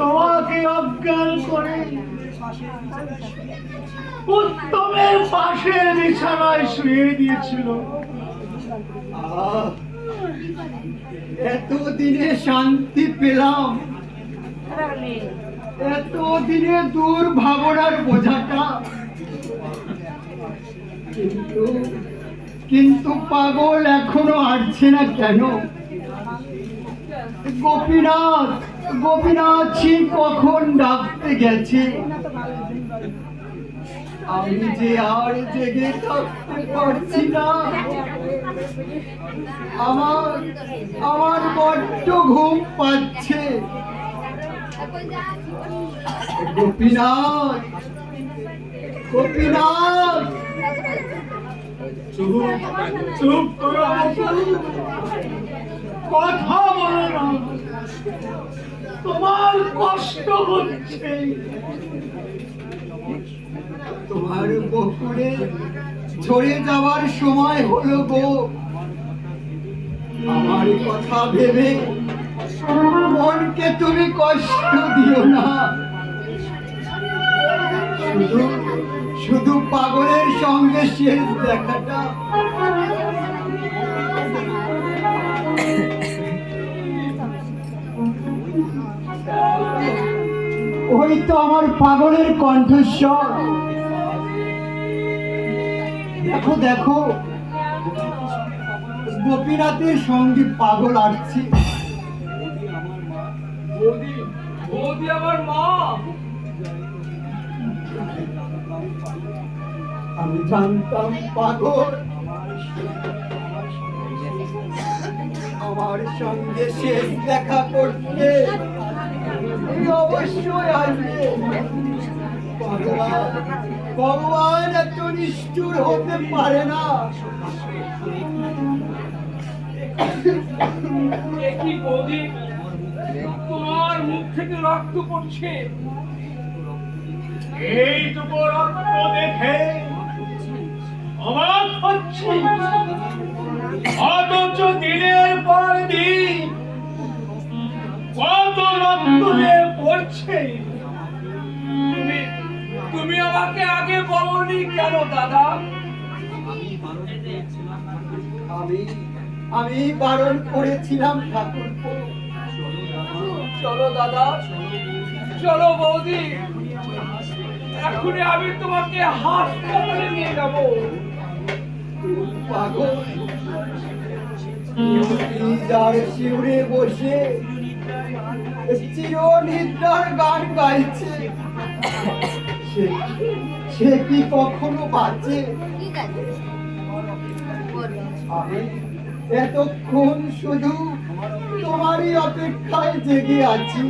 তোমাকে অজ্ঞান করে উত্তমের পাশের বিছানায় শুয়ে দিয়েছিল। এতদিনে শান্তি পেলাম, এতদিনে দূর ভাবনার বোঝাটা। কিন্তু পাগল এখনো আসছে না কেন? গোপীনাথ, গোপীনাথ সিং কখন ডাকতে গেছে? আমি যে আর জেগে থাকতে পারছি না। আমার বড্ড ঘুম পাচ্ছে। গোপীনাথ, গোপীনাথ, চুপ করো। কথা বলো না, তোমার কষ্ট হচ্ছে। তোমার বকুলে ঝরে যাওয়ার সময় হলো গো। আমার কথা ভেবে মনকে তুমি কষ্ট দিও না। শুধু শুধু পাগলের সঙ্গে শেষ দেখাটা ওই তো আমার পাগলের কণ্ঠস্বর। দেখো দেখো, গোপীনাথের সঙ্গে পাগল আসছে। বৌদি, বৌদি আমার মা। আমি জানতাম পাগল আমার সঙ্গে শেষ দেখা করতে তুমি অবশ্যই আসবে। ভগবান ভগবান এত নিষ্ঠুর হতে পারে না। এ কি বৌদি, তোমার মুখ থেকে রক্ত পড়ছে। এইটুকু রক্ত দেখে অবাক হচ্ছে, অথচ দিনের পর দিন কত রক্ত যে পড়ছে। তুমি তুমি আমাকে আগে বলনি কেন দাদা? আমি বারণ করেছিলাম ঠাকুরপো। চলো দাদা, চলো বৌদি, এখনই আমি তোমাকে হাসপাতালে নিয়ে যাবো। পাগল যার শিউরে বসে চিরনিদ্রার গান গাইছে, সে কি কখনো বাঁচে? ঠিক আছে, বলো। আমি এতক্ষণ শুধু তোমারই অপেক্ষায় জেগে আছি।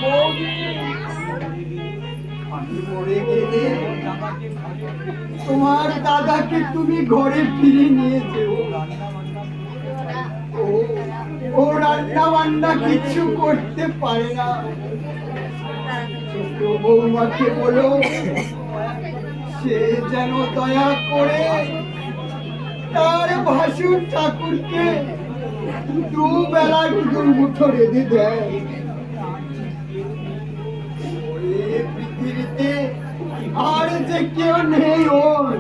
বৌদি, আমি মরে গেলে তোমার দাদাকে তুমি ঘরে ফিরে নিয়ে যেও। ও রান্না বান্না কিছু করতে পারে না। ছোট বৌমাকে বলো সে যেন দয়া করে তার ভাসুর ঠাকুরকে দুবেলা দুমুঠো রেঁধে দেয়। এই পৃথিবীতে আর যে কেউ নেই ওর।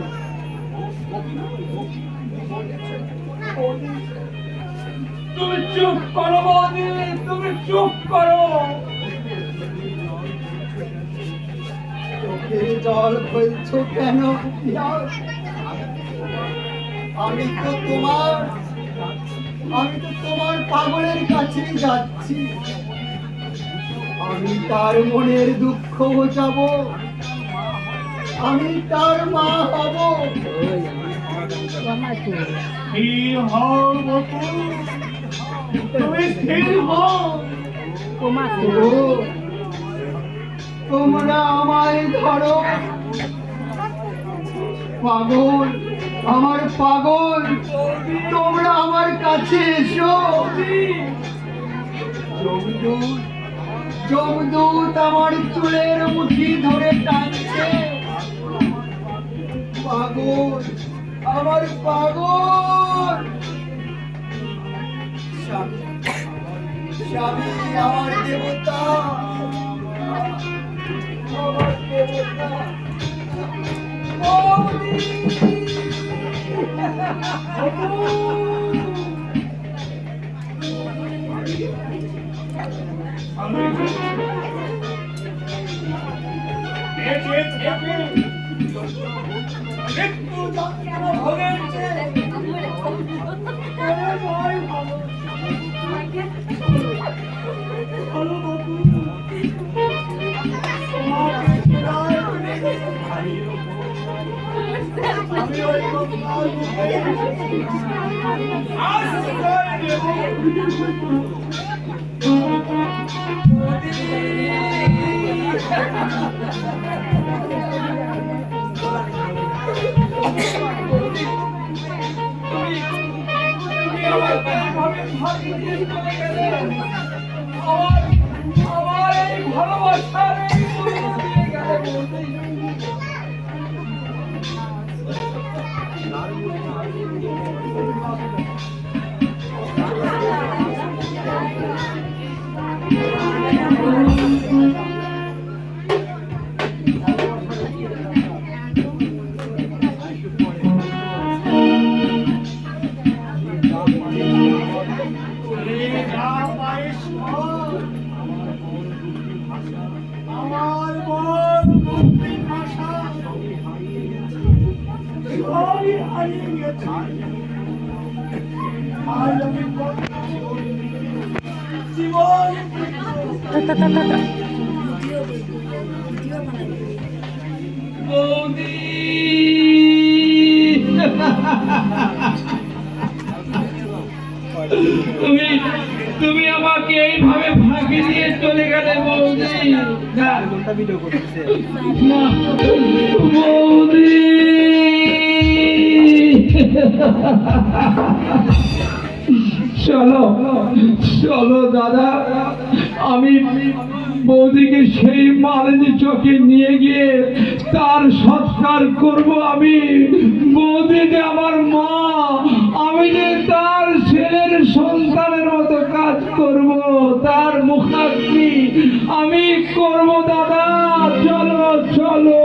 তুমি চুপ করো বৌদি, তুমি চুপ করো। চোখের জল ফেলছো কেন? আমি তো তোমার পাগলের কাছেই যাচ্ছি। আমি তার মনের দুঃখ বোঝাবো, আমি তার মা হব। স্থির হও বকুল, তুমি স্থির হও। ও, তোমরা আমায় ধরো। পাগল, আমার পাগল, তোমরা আমার কাছে এসো। যমদূত, যমদূত আমার চুলের মুঠি ধরে টানছে। পাগল, আমার পাগল। স্বামী, স্বামী আমার দেবতা, আমার দেবতা। একটু যন্ত্রণা ভোগেছে, আমি ওই তুমি আমার এইভাবে ফাঁকি দিয়ে চলে গেলে আমার আমার এই ভালোবাসার এই মূল্য দিয়ে গেলে বৌদি। আমার মন মুক্তির ভাষা সবই হারিয়ে গেছে। আজ আমি জীবন বৌদি তুমি তুমি আমাকে এইভাবে ফাঁকি দিয়ে চলে গেলে বৌদি। না ভিডিও করতেছে না, বৌদি চলো চলো দাদা, আমি বৌদিকে সেই মালিনী চোখে নিয়ে গিয়ে তার সৎকার করব। আমি বৌদি যে আমার মা, আমি যে তার ছেলের সন্তানের মতো কাজ করব, তার মুখাগ্নি আমি করব দাদা। চলো চলো।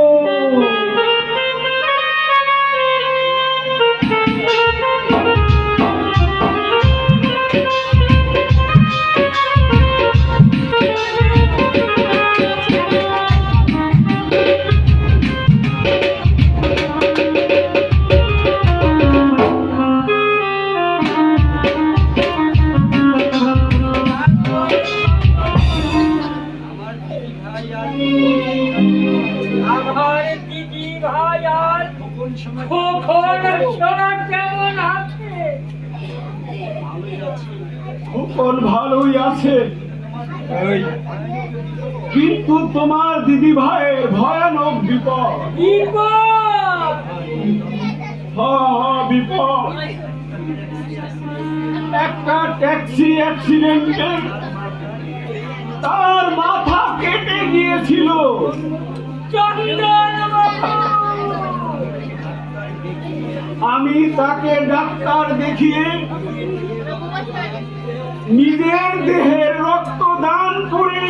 আমার দিদি ভাই আর কখন সোনা কেমন আছে? খোকন ভালোই আছে, কিন্তু তোমার দিদি ভাইয়ের ভয়ানক বিপদ। বিপদ? বিপদ। একটা ট্যাক্সি অ্যাক্সিডেন্টে তার মাথা কেটে গিয়েছিল। চন্দন বাবু, আমি তাকে ডাক্তার দেখিয়ে নিজের দেহের রক্ত দান করে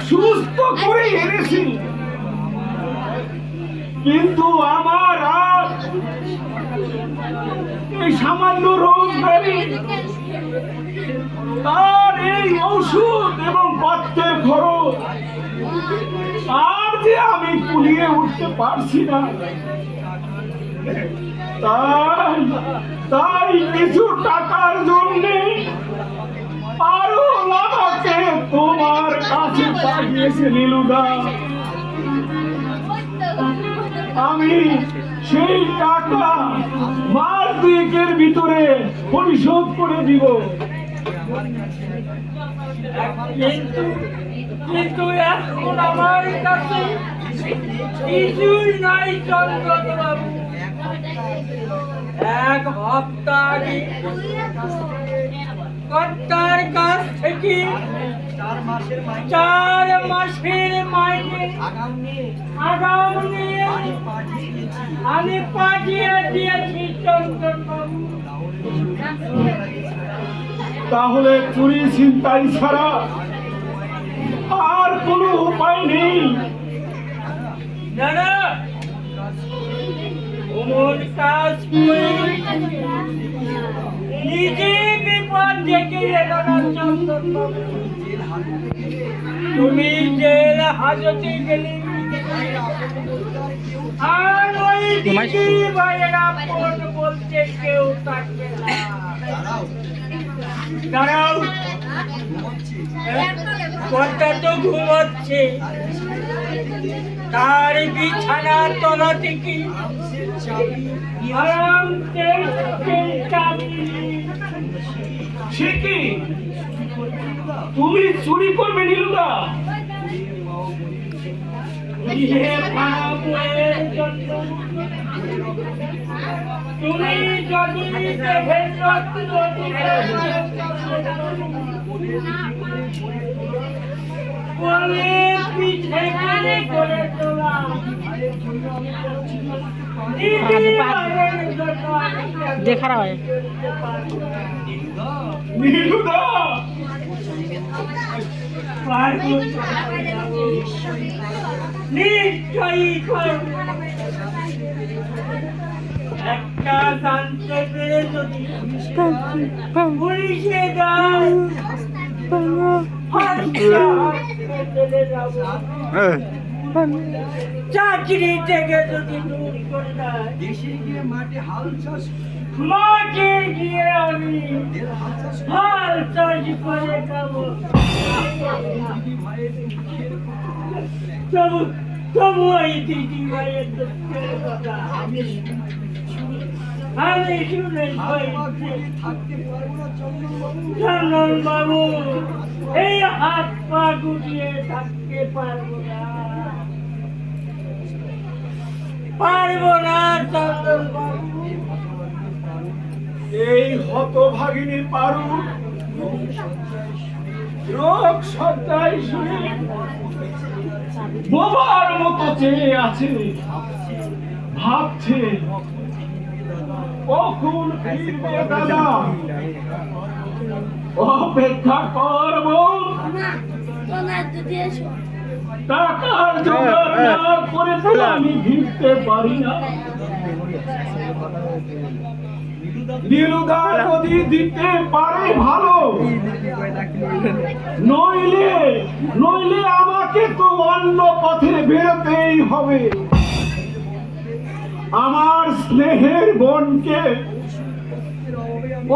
সুস্থ করে এনেছি, কিন্তু আমার আর এই সামান্য রোজগারি, তার এই ওষুধ এবং পথ্যের খরচ আর যে আমি কুলিয়ে উঠতে পারছি না। তাই কিছু টাকার জন্য আরো আমাকে তোমার কাছে পাঠিয়েছে নীলুদা। আমি সেই টাকা মাস দুয়েকের ভিতরে পরিশোধ করে দিব। কিন্তু এখন আমার কাছে কিছুই নাই চন্দন বাবু। এক হপ্তাহ আগে কর্তার কাছ থেকে 4 মাসের মাইনে আগাম নিয়ে আমি পাঠিয়ে দিয়েছি চন্দন বাবু। তাহলে চুরি ছিনতাই ছাড়া আর কোনো উপায় নেই। না না, ওমন কাজ করে নিজে বিপদ ডেকে এলো না চন্দন বাবু। তুমি জেল হাজতে গেলে আর ওই দিদি ভাইয়েরা আপন বলতে কেউ থাকবে না। দাঁড়াও, কর্তা তো ঘুমাচ্ছে, তার বিছানার তলা থেকে আরাম সে কি তুমি চুরি করবে নীলুদা? জন্য তুমি যদি দেখেছো বলে পিঠে করে করে তোলা দেখা হয় নীলুদা নিশ্চয়ই করবো। একটা জানতে পেরে যদি পুলিশে যায় চাকরি থেকে যদি দূর করে দেয় মাঠে গিয়ে আমি হাল চাষ করে খাবো। তবু ওই দিদি ভাইয়ের দুঃখের কথা আমি শুনে চন্দন বাবু এই হাত পা গুটিয়ে থাকতে পারবো না চন্দন বাবু। এই হতভাগিনী পারু রোগ সজ্জায় শুয়ে বোবার মতো চেয়ে আছে, ভাবছে কখন ফিরবে দাদা। অপেক্ষা করব টাকার জোগাড় না করে তো আমি ফিরতে পারি না। নীলুদা যদি দিতে পারে ভালো, নইলে আমাকে তো অন্য পথে বেরোতেই হবে। আমার স্নেহের বোনকে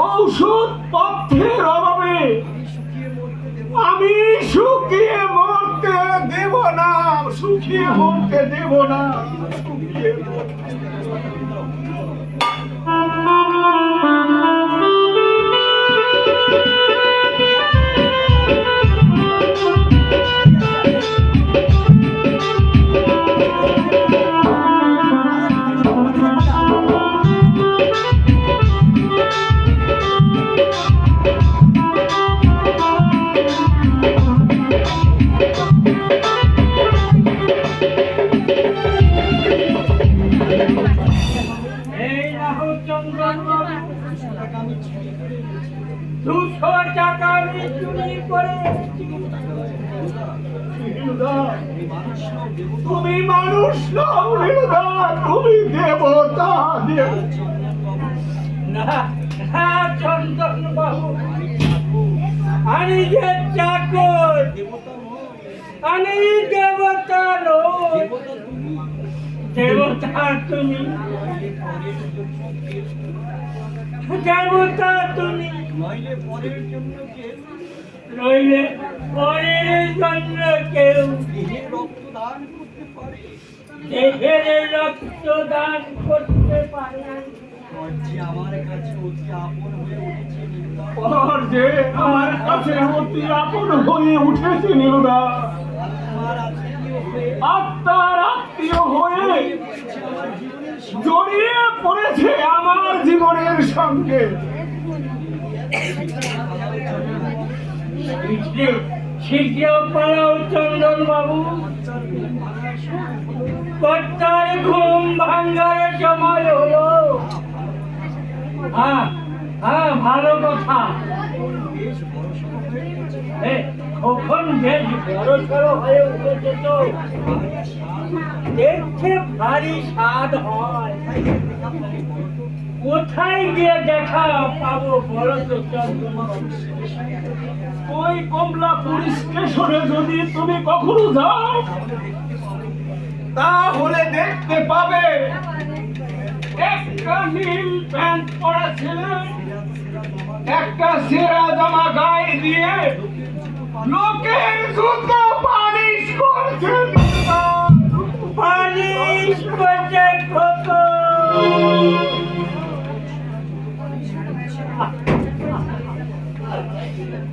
ঔষধ পথ্যের অভাবে আমি শুকিয়ে মরতে দেব না, শুকিয়ে মরতে দেব না। তুমি মানুষ নও নীলুদা, তুমি দেবতা। চন্দন বাবু আমি যে চাকর, আমি দেবতা নই। দেবতা তুমি, দেবতা তুমি নইলে পরের জন্য কেউ দেহের রক্ত দান করতে পারে। আমার যে আমার কাছে অতি আপন হয়ে উঠেছে নীলুদা, আত্মার আত্মীয় হয়ে জড়িয়ে পড়েছে আমার জীবনের সঙ্গে। শীঘ্র পালাও চন্দন বাবু, কর্তার ঘুম ভাঙ্গার সময় হলো। হ্যাঁ হ্যাঁ, ভালো কথা। কখন বেশ বড় সড়ো হয়ে উঠেছে তো, দেখতে ভারী স্বাদ হয়। কোথায় গিয়ে দেখা পাবো বলো তো চন্দন বাবু? ওই কমলাপুর স্টেশনে যদি তুমি কখনো যাও, তাহলে দেখতে পাবে একটা নীল প্যান্ট পরা ছেলে একটা সেরা জামা গায়ে দিয়ে লোকের জুতো পালিশ করছে। পালিশ করছে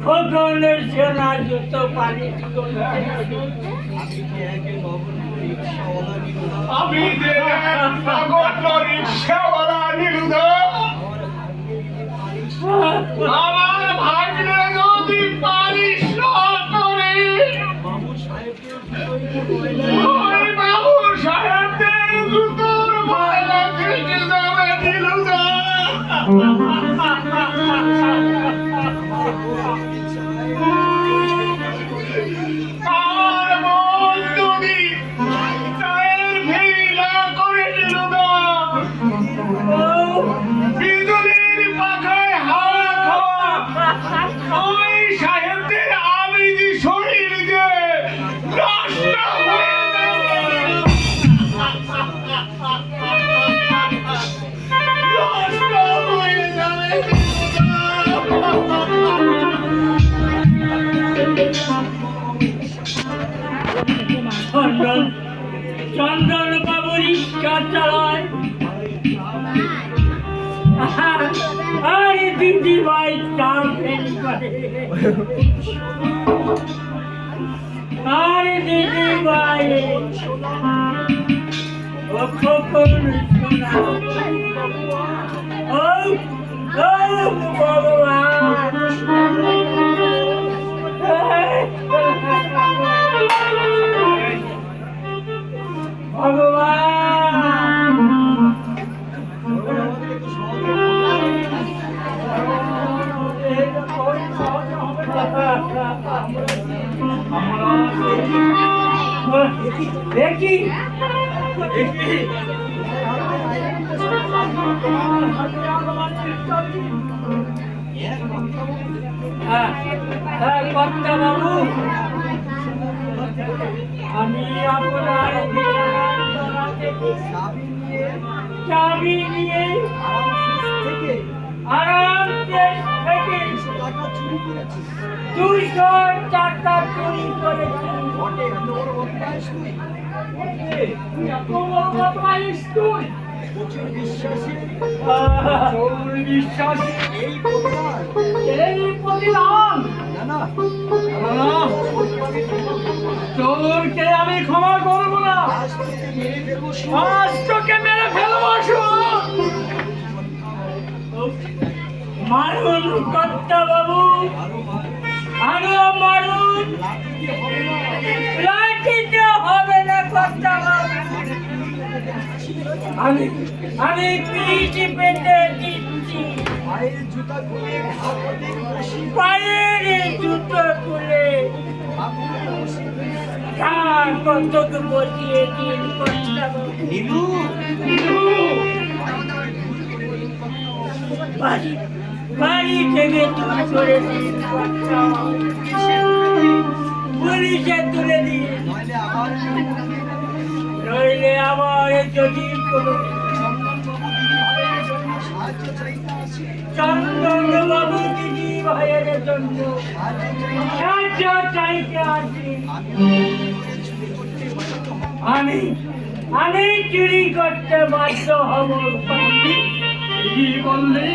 খোকনের সেনা জুতো পালিশ করছে। আমি যে নগদ রিক্সাওয়ালা নীলুদা, আমার ভাগ্নে যদি পালিশ না করে ওই বাবু সাহেবদের জুতোর ময়লা কেটে যাবে নীলুদা। আমার মন যদি চায়ের ফেরি না করে নীলুদা, বিজুলির পাখায় হাওয়া খাওয়া ওই সাহেবদের আবেগী শরীর যে নষ্ট হয়ে যাবে। নষ্ট হয়ে যাবে চন্দন চন্দন বাবু রিক্সা চালায়। আরে দিদি ভাই চাল ফেরি করে। আরে দিদি ভাই ও খোকন সোনা, ও ও ভগবান, দেখি কর্তা বাবু, আমি আপনার চাবি নিয়ে আরাম থেকে 200 টাকা চুরি করেছি। বিশ্বাসী এই প্রতিদান তোরকে আমি ক্ষমা করবো না, আজ তোকে মেরে ফেলবো। মারুন কর্তা বাবু, আরো মারুন, লাঠিতে হবে না কর্তা বাবু। আমি পিঠ পেতে দিচ্ছি, পায়ের জুতো খুলে কতকে বসিয়ে দিন কর্তা বাবু। বাড়ি থেকে চুরি করে দিন কর্তা বাবু, পুলিশে তুলে দিন, নইলে আমার যদি কোনো চন্দন বাবু দিদি ভাইয়ের জন্য সাহায্য চাইতে আসি। আমি চুরি করতে বাধ্য হব। কি বললি?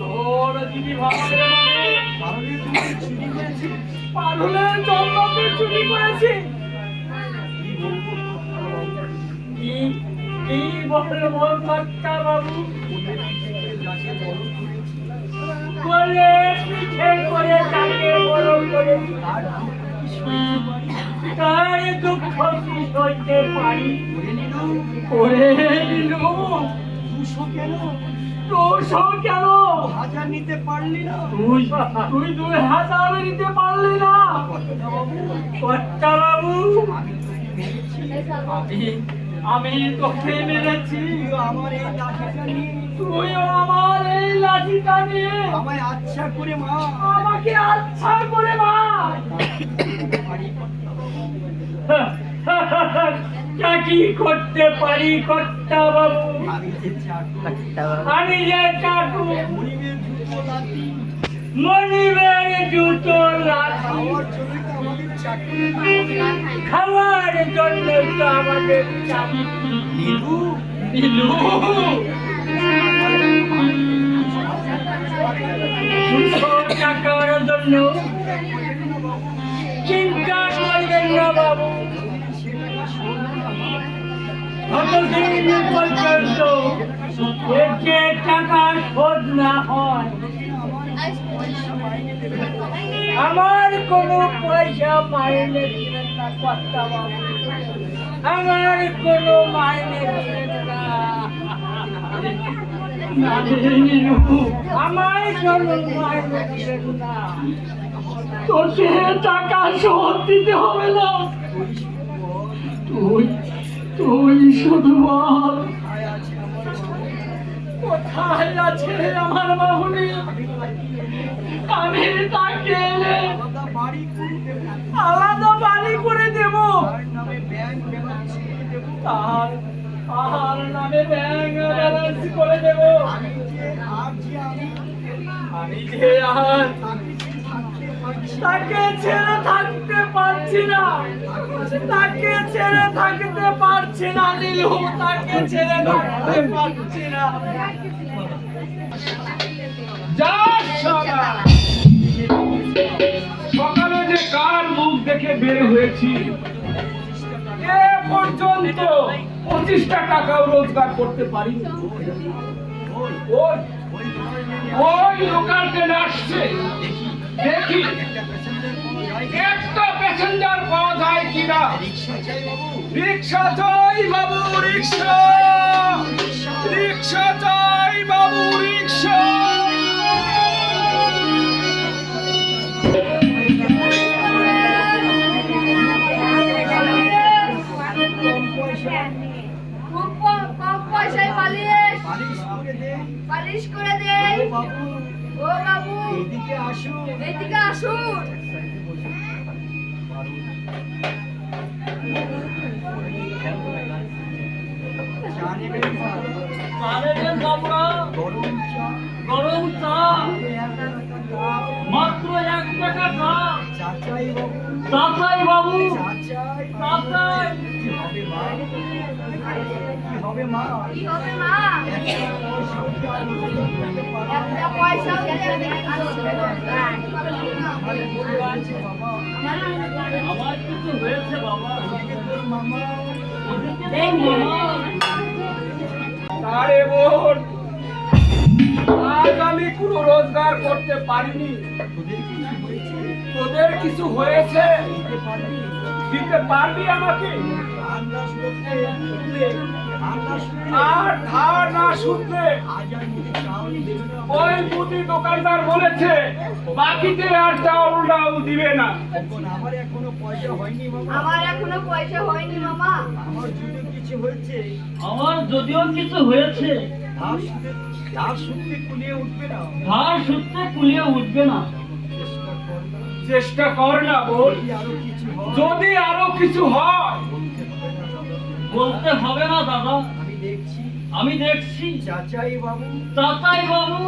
তোর দিদি ভাই পারুলের জন্য চুরি করেছি। কি বলবো কর্তা বাবু? বলে পিঠে করে তাকে বড় করে তার দুঃখ কি সইতে পারি? করে নিল 200 কেন? 1000 নিতে পারলি না? তুই 2000 নিতে পারলি না? কর্তা বাবু, আমি তোকে মেরেছি, তুইও আমার এই লাঠিটা নিয়ে আমাকে আচ্ছা করে মা। কি করতে পারি কর্তা বাবু? আমি যে চাকু মনিবের জুতো লাঠি খাওয়ার জন্য তো আমাদের টাকার জন্য চিন্তা করবেন না বাবু, যতদিন পর্যন্ত যে টাকা শোধ না হয় আমার কোনো পয়সা মাইনে দিবেন না কর্তা বাবু, আমার কোনো মাইনে দিবেন না, আমার কোনো মাইনে দিবেন না। তোকে টাকা শোধ দিতে হবে না, তুই শুধু বল কোথায় আছে আমার মামুনি, আমি তাকে এনে আলাদা বাড়ি করে দেব, তার নামে ব্যাংক ব্যালেন্স করে দেব। আমি যে আর তাকে ছেড়ে থাকতে পারছি না, তাকে ছেড়ে থাকতে পারছি না নীলু, তাকে ছেড়ে থাকতে পারছি না। সকালে যে কার মুখ দেখে বের হয়েছি, এ পর্যন্ত 25টা টাকাও রোজগার করতে পারি। ওই লোকাল ট্রেন আসছে, দেখি একটা প্যাসেঞ্জার পাওয়া যায় কিনা। রিক্সা চাই বাবু, রিক্সা, রিক্সা চাই বাবু, রিক্সা। খুব কম পয়সায় পালিশ করে দে। ও বাবু এদিকে আসুন। গরম চা মাত্র 1 টাকা চা। চাচাই বাবু, চাচাই কি হবে মা? একটা পয়সাও গেলে আমার কিছু হয়েছে বাবা। আরে বোন, আজ আমি কোনো রোজগার করতে পারিনি। তোদের কিছু হয়েছে, দিতে পারবি আমাকে? আর ধার না শুনলে ওই মুদি দোকানদার বলেছে বাকিতে আর চাউল ডাউল দিবে না। আমার এখনো পয়সা হয়নি মামা। আমার যদিও কিছু হয়েছে, ধার সূত্রে কুলিয়ে উঠবে না। চেষ্টা কর না বোন, যদি আরো কিছু হয়। বলতে হবে না দাদা, আমি দেখছি। চাচাই বাবু,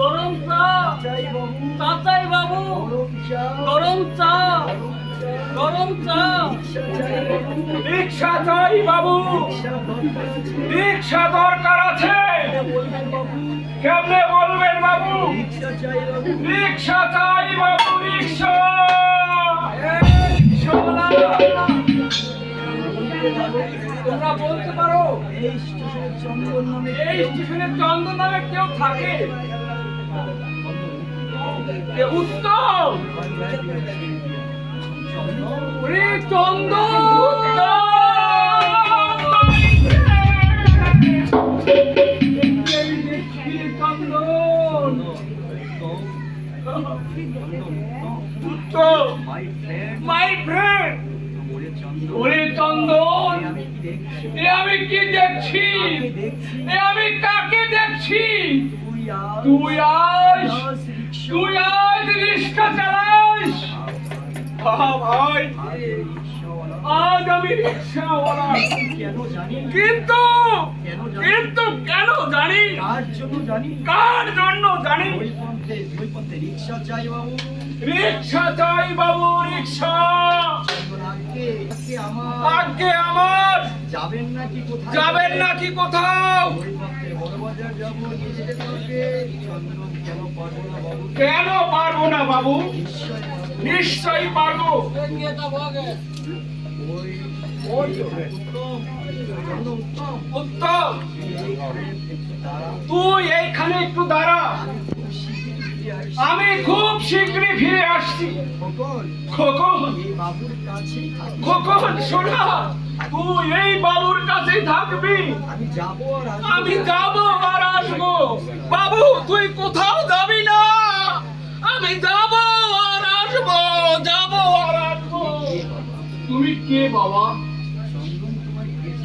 গরম চা। চাচাই বাবু, গরম চা। রিক্সা চাই বাবু, রিক্সা দরকার আছে। কেমনে বলবেন বাবু? রিক্সা চাই বাবু, রিক্সা। তোমরা বলতে পারো এই স্টেশনে চন্দন নামে কেউ থাকে? উত্তম, ওরে চন্দন, মাই ফ্রেন্ড, ওরে চন্দন, এ আমি কি দেখছি? এ আমি কাকে দেখছি? তুই আজ রিক্সা চালাস? ভাই, আজ আমি রিক্সাওয়ালা, কিন্তু কেন জানি? কার জন্য জানি? রিক্সা চাই বাবু, রিক্সা। আগে আমার যাবেন নাকি কোথাও? কেন পারবো না বাবু? নিশ্চয়ই পারবো। উত্তম, তুই এইখানে একটু দাঁড়া, আমি খুব শীঘ্রই ফিরে আসছি। খোকন, খোকন শোনা, তুই এই বাবুর কাছেই থাকবি, আমি যাবো আর আসবো। বাবু তুই কোথাও যাবি না, আমি যাবো আর আসবো, যাবো আর আসবো। তুমি কে বাবা?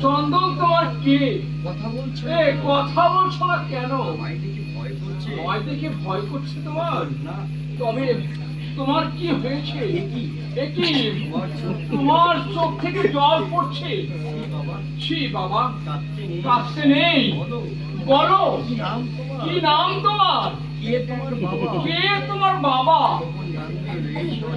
চন্দন তোমার কে? কথা বলছো না কেন? ভয় দেখে ভয় করছে তোমার? তবে তোমার কি হয়েছে? একই তোমার চোখ থেকে জল পড়ছে। ছি বাবা, কাঁদতে নেই, বলো কি নাম তোমার? কে তোমার বাবা? Thank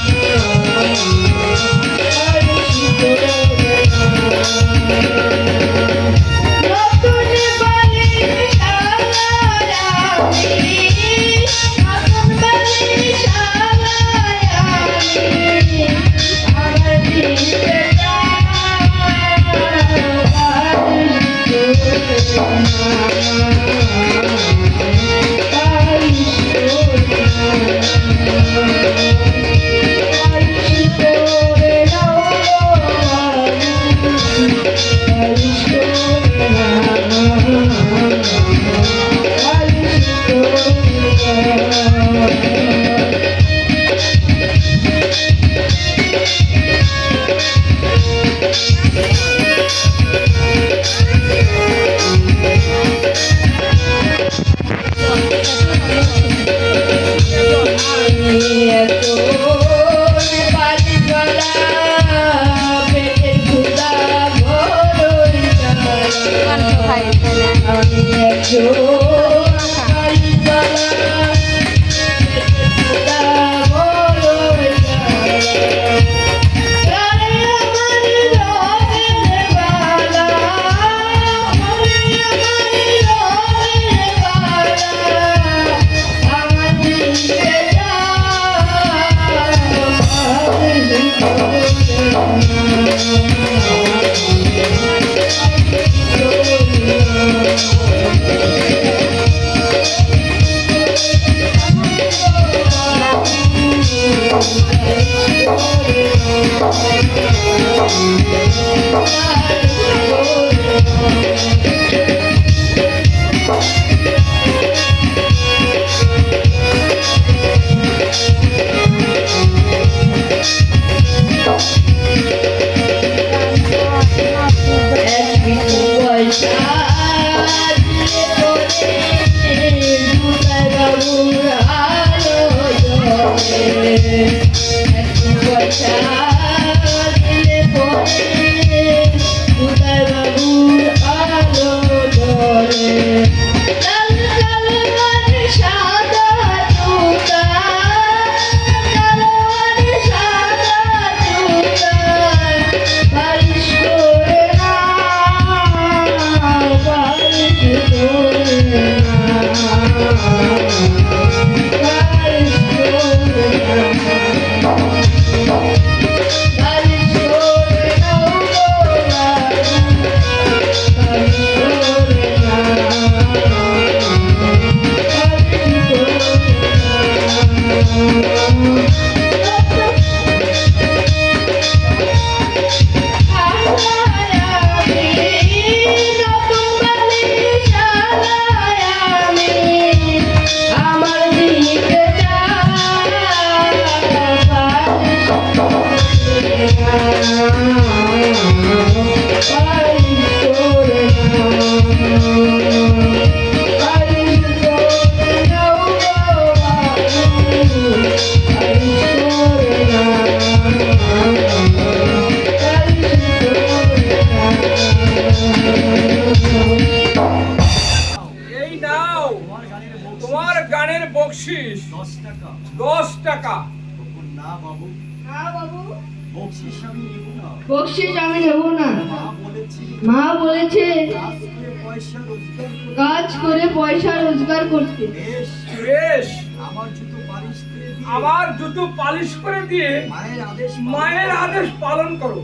you. তোমার গানের বকশিস 10 টাকা। না বাবু, না বাবু, বকশিস আমি নেব না। বকশিস আমি নেব না। মা বলেছি মা বলেছে কাজ করে পয়সা রোজগার করতে। কাজ করে পয়সা রোজগার করতে। বেশ, বেশ, আমার জুতো পালিশ করে দিয়ে আমার জুতো পালিশ করে দিয়ে মায়ের মায়ের আদেশ পালন করো।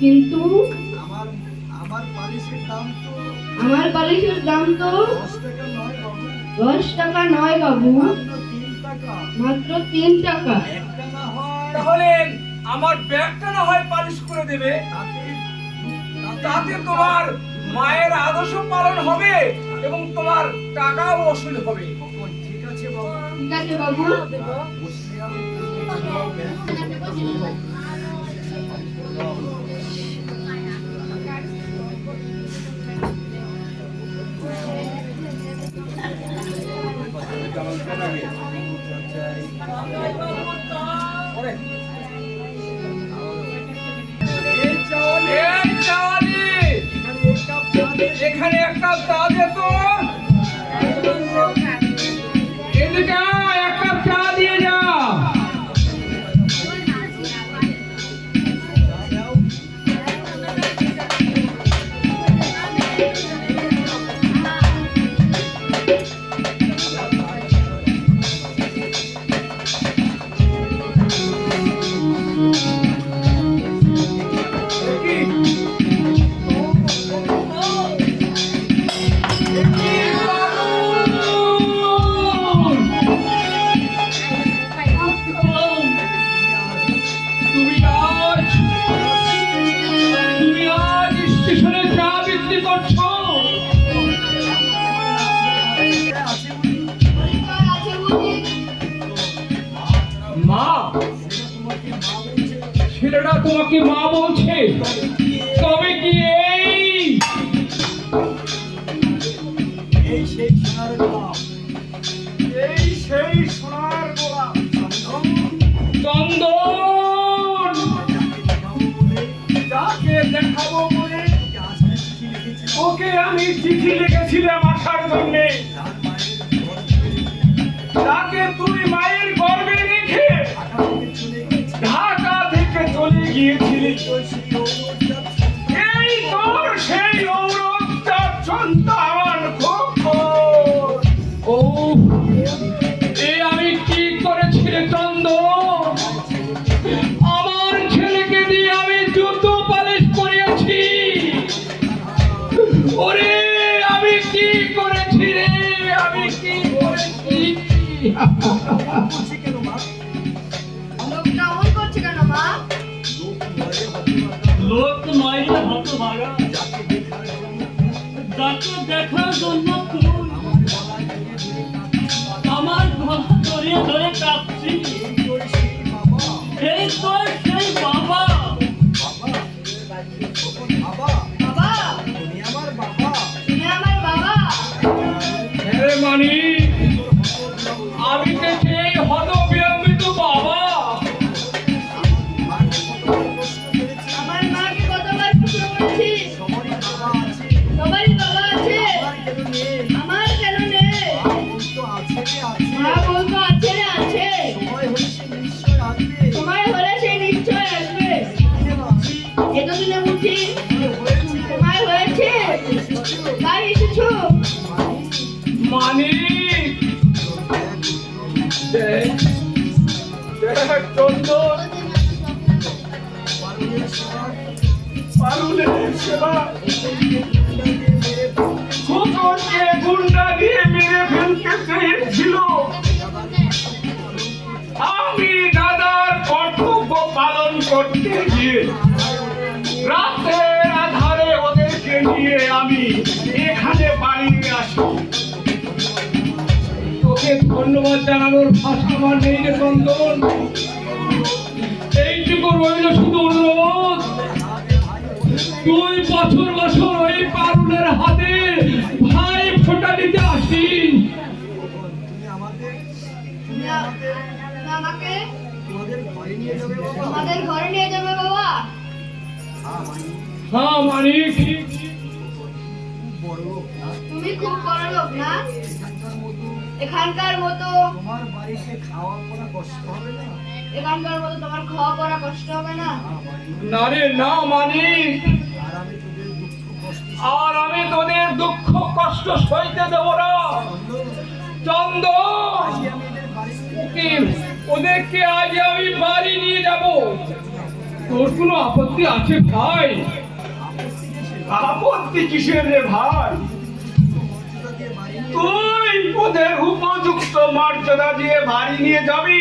কিন্তু আমার পালিশের দাম তো আমার বালিশের দাম তো 10 টাকা নয় বাবু, 10 টাকা নয় বাবু, মাত্র 3 টাকা। মাত্র 3 টাকা। একটা না হয় তাহলে আমার ব্যাগটা না হয় পালিশ করে দেবে, তাতে তোমার মায়ের আদর্শ পালন হবে এবং তোমার টাকাও ওসুল হবে। ঠিক আছে বাবু। ঠিক আছে বাবু। বসে আমি এই চাওয়ালি, এখানে একটা চা দে তো। এদিকে আয়, এক কাপ চা দিয়ে যা। তুমি আজ স্টেশনে চা বিক্রি করছো? পরিচয় আছে বুঝি? মা, ছেলেটা তোমাকে মা বলছে? তবে কি এই সেই সোনার গোলাপ, এই সেই সোনার গোলাপ চন্দন যাকে দেখাবো বলে ওকে আমি চিঠি লিখেছিলাম আসার জন্য, তাকে তুই মায়ের গর্ভে রেখে ঢাকা থেকে চলে গিয়েছিলি। এই তোর সেই ঔরজার সন্তান খোকন। ও এ আমি কি করেছি রে চন্দন? আমার ছেলেকে দিয়ে আমি জুতো পালিশ করিয়েছি। ওরে আমি কি করেছি রে, আমি কি করেছি? লোকটা অমন করছে কেন মা? লোক নয় রে হতভাগা, যাকে দেখার জন্য তুই আমার গলা জড়িয়ে ধরে কাঁদছি। এই তো সেই বাবা। বাবা, তুমি আমার বাবা। তুমি আমার বাবা। হ্যাঁ মানি, আমি তো সেই হতবিলম্বিত বাবা। আমার মাকে কতবার প্রশ্ন করেছি, সবারই বাবা আছে, সবারই বাবা আছে, আমার কেন নেই? আমার কেন নেই? মা বলতো আছে রে, আছে। মা বলতো আছে রে আছে। সময় হলে সে নিশ্চয় আসবে। সময় হলে সেই নিশ্চয় আসবে। এতদিনে বুঝি সময় হয়েছে, তাই এসেছো। মানিক, দেখ দেখ চন্দন, পারুলের সেবা খোকনকে গুন্ডা দিয়ে মেরে ফেলতে চেয়েছিল। আমি দাদার কর্তব্য পালন করতে গিয়ে রাতের আধারে ওদেরকে নিয়ে আমি এখানে বাড়ি আসি। তোকে ধন্যবাদ জানানোর ভাষা আমার নেই রে চন্দন। এইটুকু রইল শুধু অনুরোধ, তুই বছর বছর ওই পারুলের হাতে ভাই ফোঁটা দিতে আসিস। তুমি আমাকে তোমাদের ঘরে নিয়ে যাবে বাবা। আমাদের ঘরে নিয়ে যাবে বাবা। হ্যাঁ, হ্যাঁ মানিক, বড় লোক না? তুমি তুমি খুব বড় লোক না? এখানকার মতো তোমার বাড়িতে খাওয়া পড়া কষ্ট হবে না? এখানকার মতো তোমার খাওয়া পড়া কষ্ট হবে না? না রে না মানিক, আর আমি তোদের দুঃখ আর আমি তোদের দুঃখ কষ্ট সইতে দেব না। চন্দ, ওদেরকে আজ আমি বাড়ি নিয়ে যাব। তোর কোনো আপত্তি আছে ভাই? আপত্তি কিসের রে ভাই? তুই ওদের উপযুক্ত মর্যাদা দিয়ে বাড়ি নিয়ে যাবি,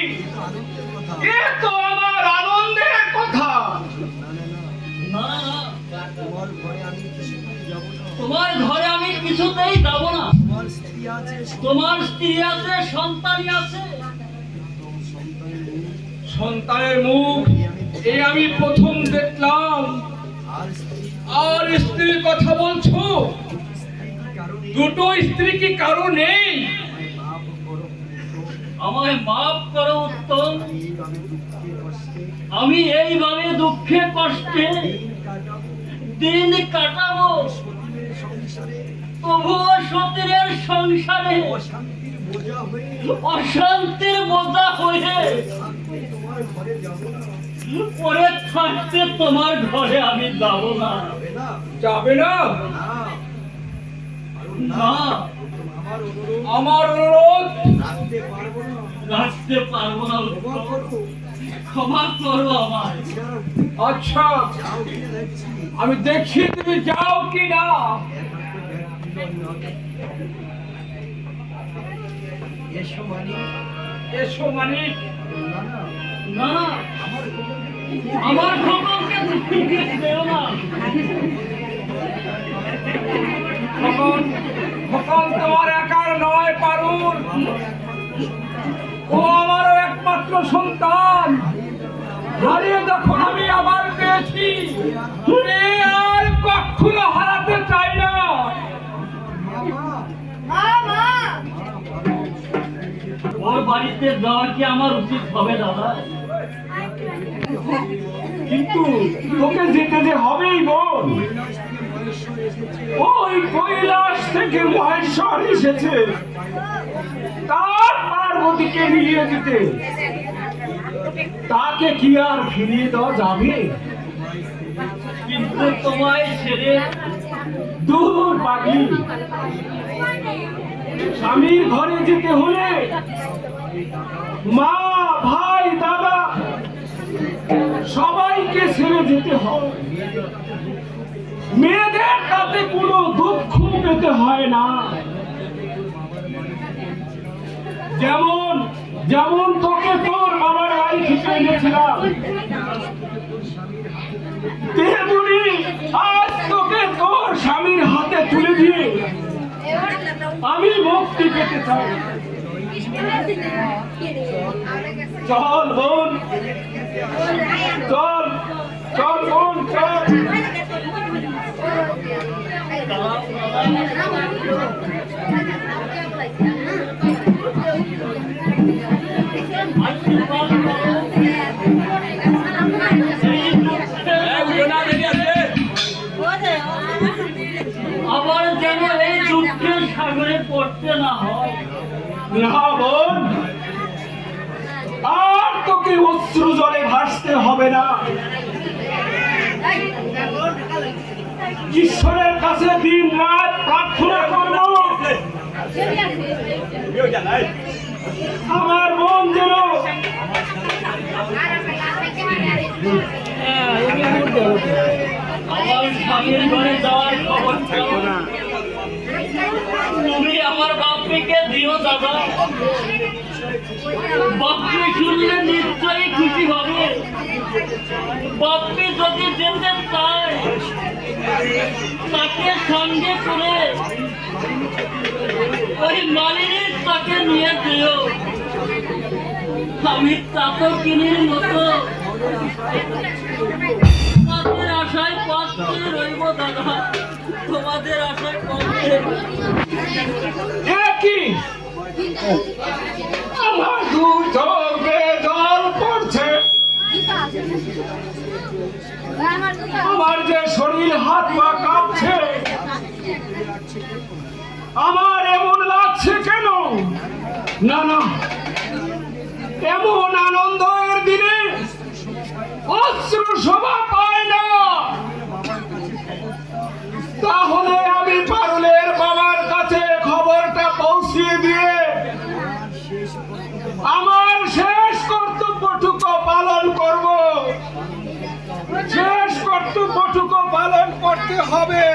এ তো আমার আনন্দের কথা। তোমার ঘরে আমি কিছুতেই যাব না। তোমার স্ত্রী আছে, সন্তানই আছে। সন্তানের মুখ এই আমি প্রথম দেখলাম, আর স্ত্রীর কথা বলছো? দুটো স্ত্রী কি কারো নেই? আমায় মাফ করো উত্তম। আমি এইভাবে দুঃখে কষ্টে দিন কাটাবো, তবুও সতীরের সংসারে অশান্তির বোঝা হয়ে পরে থাকতে তোমার ঘরে আমি যাব না। যাবে না? না, আমার অনুরোধ রাখতে পারবো না উত্তম। ক্ষমা করো আমায়। আচ্ছা, আমি দেখি তুমি যাও কি না। এসো মানিক। না, আমার খবরকে দুঃখে দেও না। খোকন, খোকন তোমার একার নয় পারুল, ও আমারও একমাত্র সন্তান। হারিয়ে যখন আমি আবার পেয়েছি, এ আর কখনো হারাতে চাই না। মা, মা, ওর বাড়িতে যাওয়া কি আমার উচিত হবে দাদা? কিন্তু তোকে যেতে যে হবেই বোন। ওই কৈলাস থেকে মহেশ্বর এসেছে তার পার্বতীকে নিয়ে যেতে, তাকে কি আর ফিরিয়ে দেওয়া যাবে? কিন্তু তোমায় ছেড়ে দূর পাগলি, স্বামীর ঘরে যেতে হলে মা, ভাই, দাদা সবাইকে ছেড়ে যেতে হয়। মেয়েদের তাতে কোনো দুঃখ পেতে হয় না। যেমন যেমন তোকে তোর বাবার বাড়ি থেকে এনেছিলাম, তেমনি আজ তোকে তোর স্বামীর হাতে তুলে দিয়ে আমি মুক্তি পেতে চাই। চল বোন, চল চল বোন, চল। আবার যেন এই দুঃখের সাগরে পড়তে না হয়। না বোন, আর তোকে অশ্রু জলে ভাসতে হবে না। ঈশ্বরের কাছে দিন রাত প্রার্থনা করব আমার বোন যেন আমার স্বামীর ঘরে যাওয়ার খবর তুমি আমার বাপকে দিও দাদা। বাপকে শুনলে নিশ্চয়ই খুশি হবে। বাপকে যদি যেতে চায় তাকে সঙ্গে করে ওই মালিনীর তাকে নিয়ে দিও। আমি চাতকিনীর মতো তোমাদের আশায় পথে রইব দাদা। তোমাদের আশায় পথে একই আমার দু চোখে জল পড়ছে, আমার যে শরীর হাত পা কাঁপছে, এমন আনন্দের দিনে অশ্রু শোভা পায় না। তাহলে আমি পারুলের বাবার কাছে খবরটা পৌঁছিয়ে দিয়ে আমার শেষ কর্তব্যটুকু পালন করব। শেষ কর্তব্যটুকু পালন করতে হবে।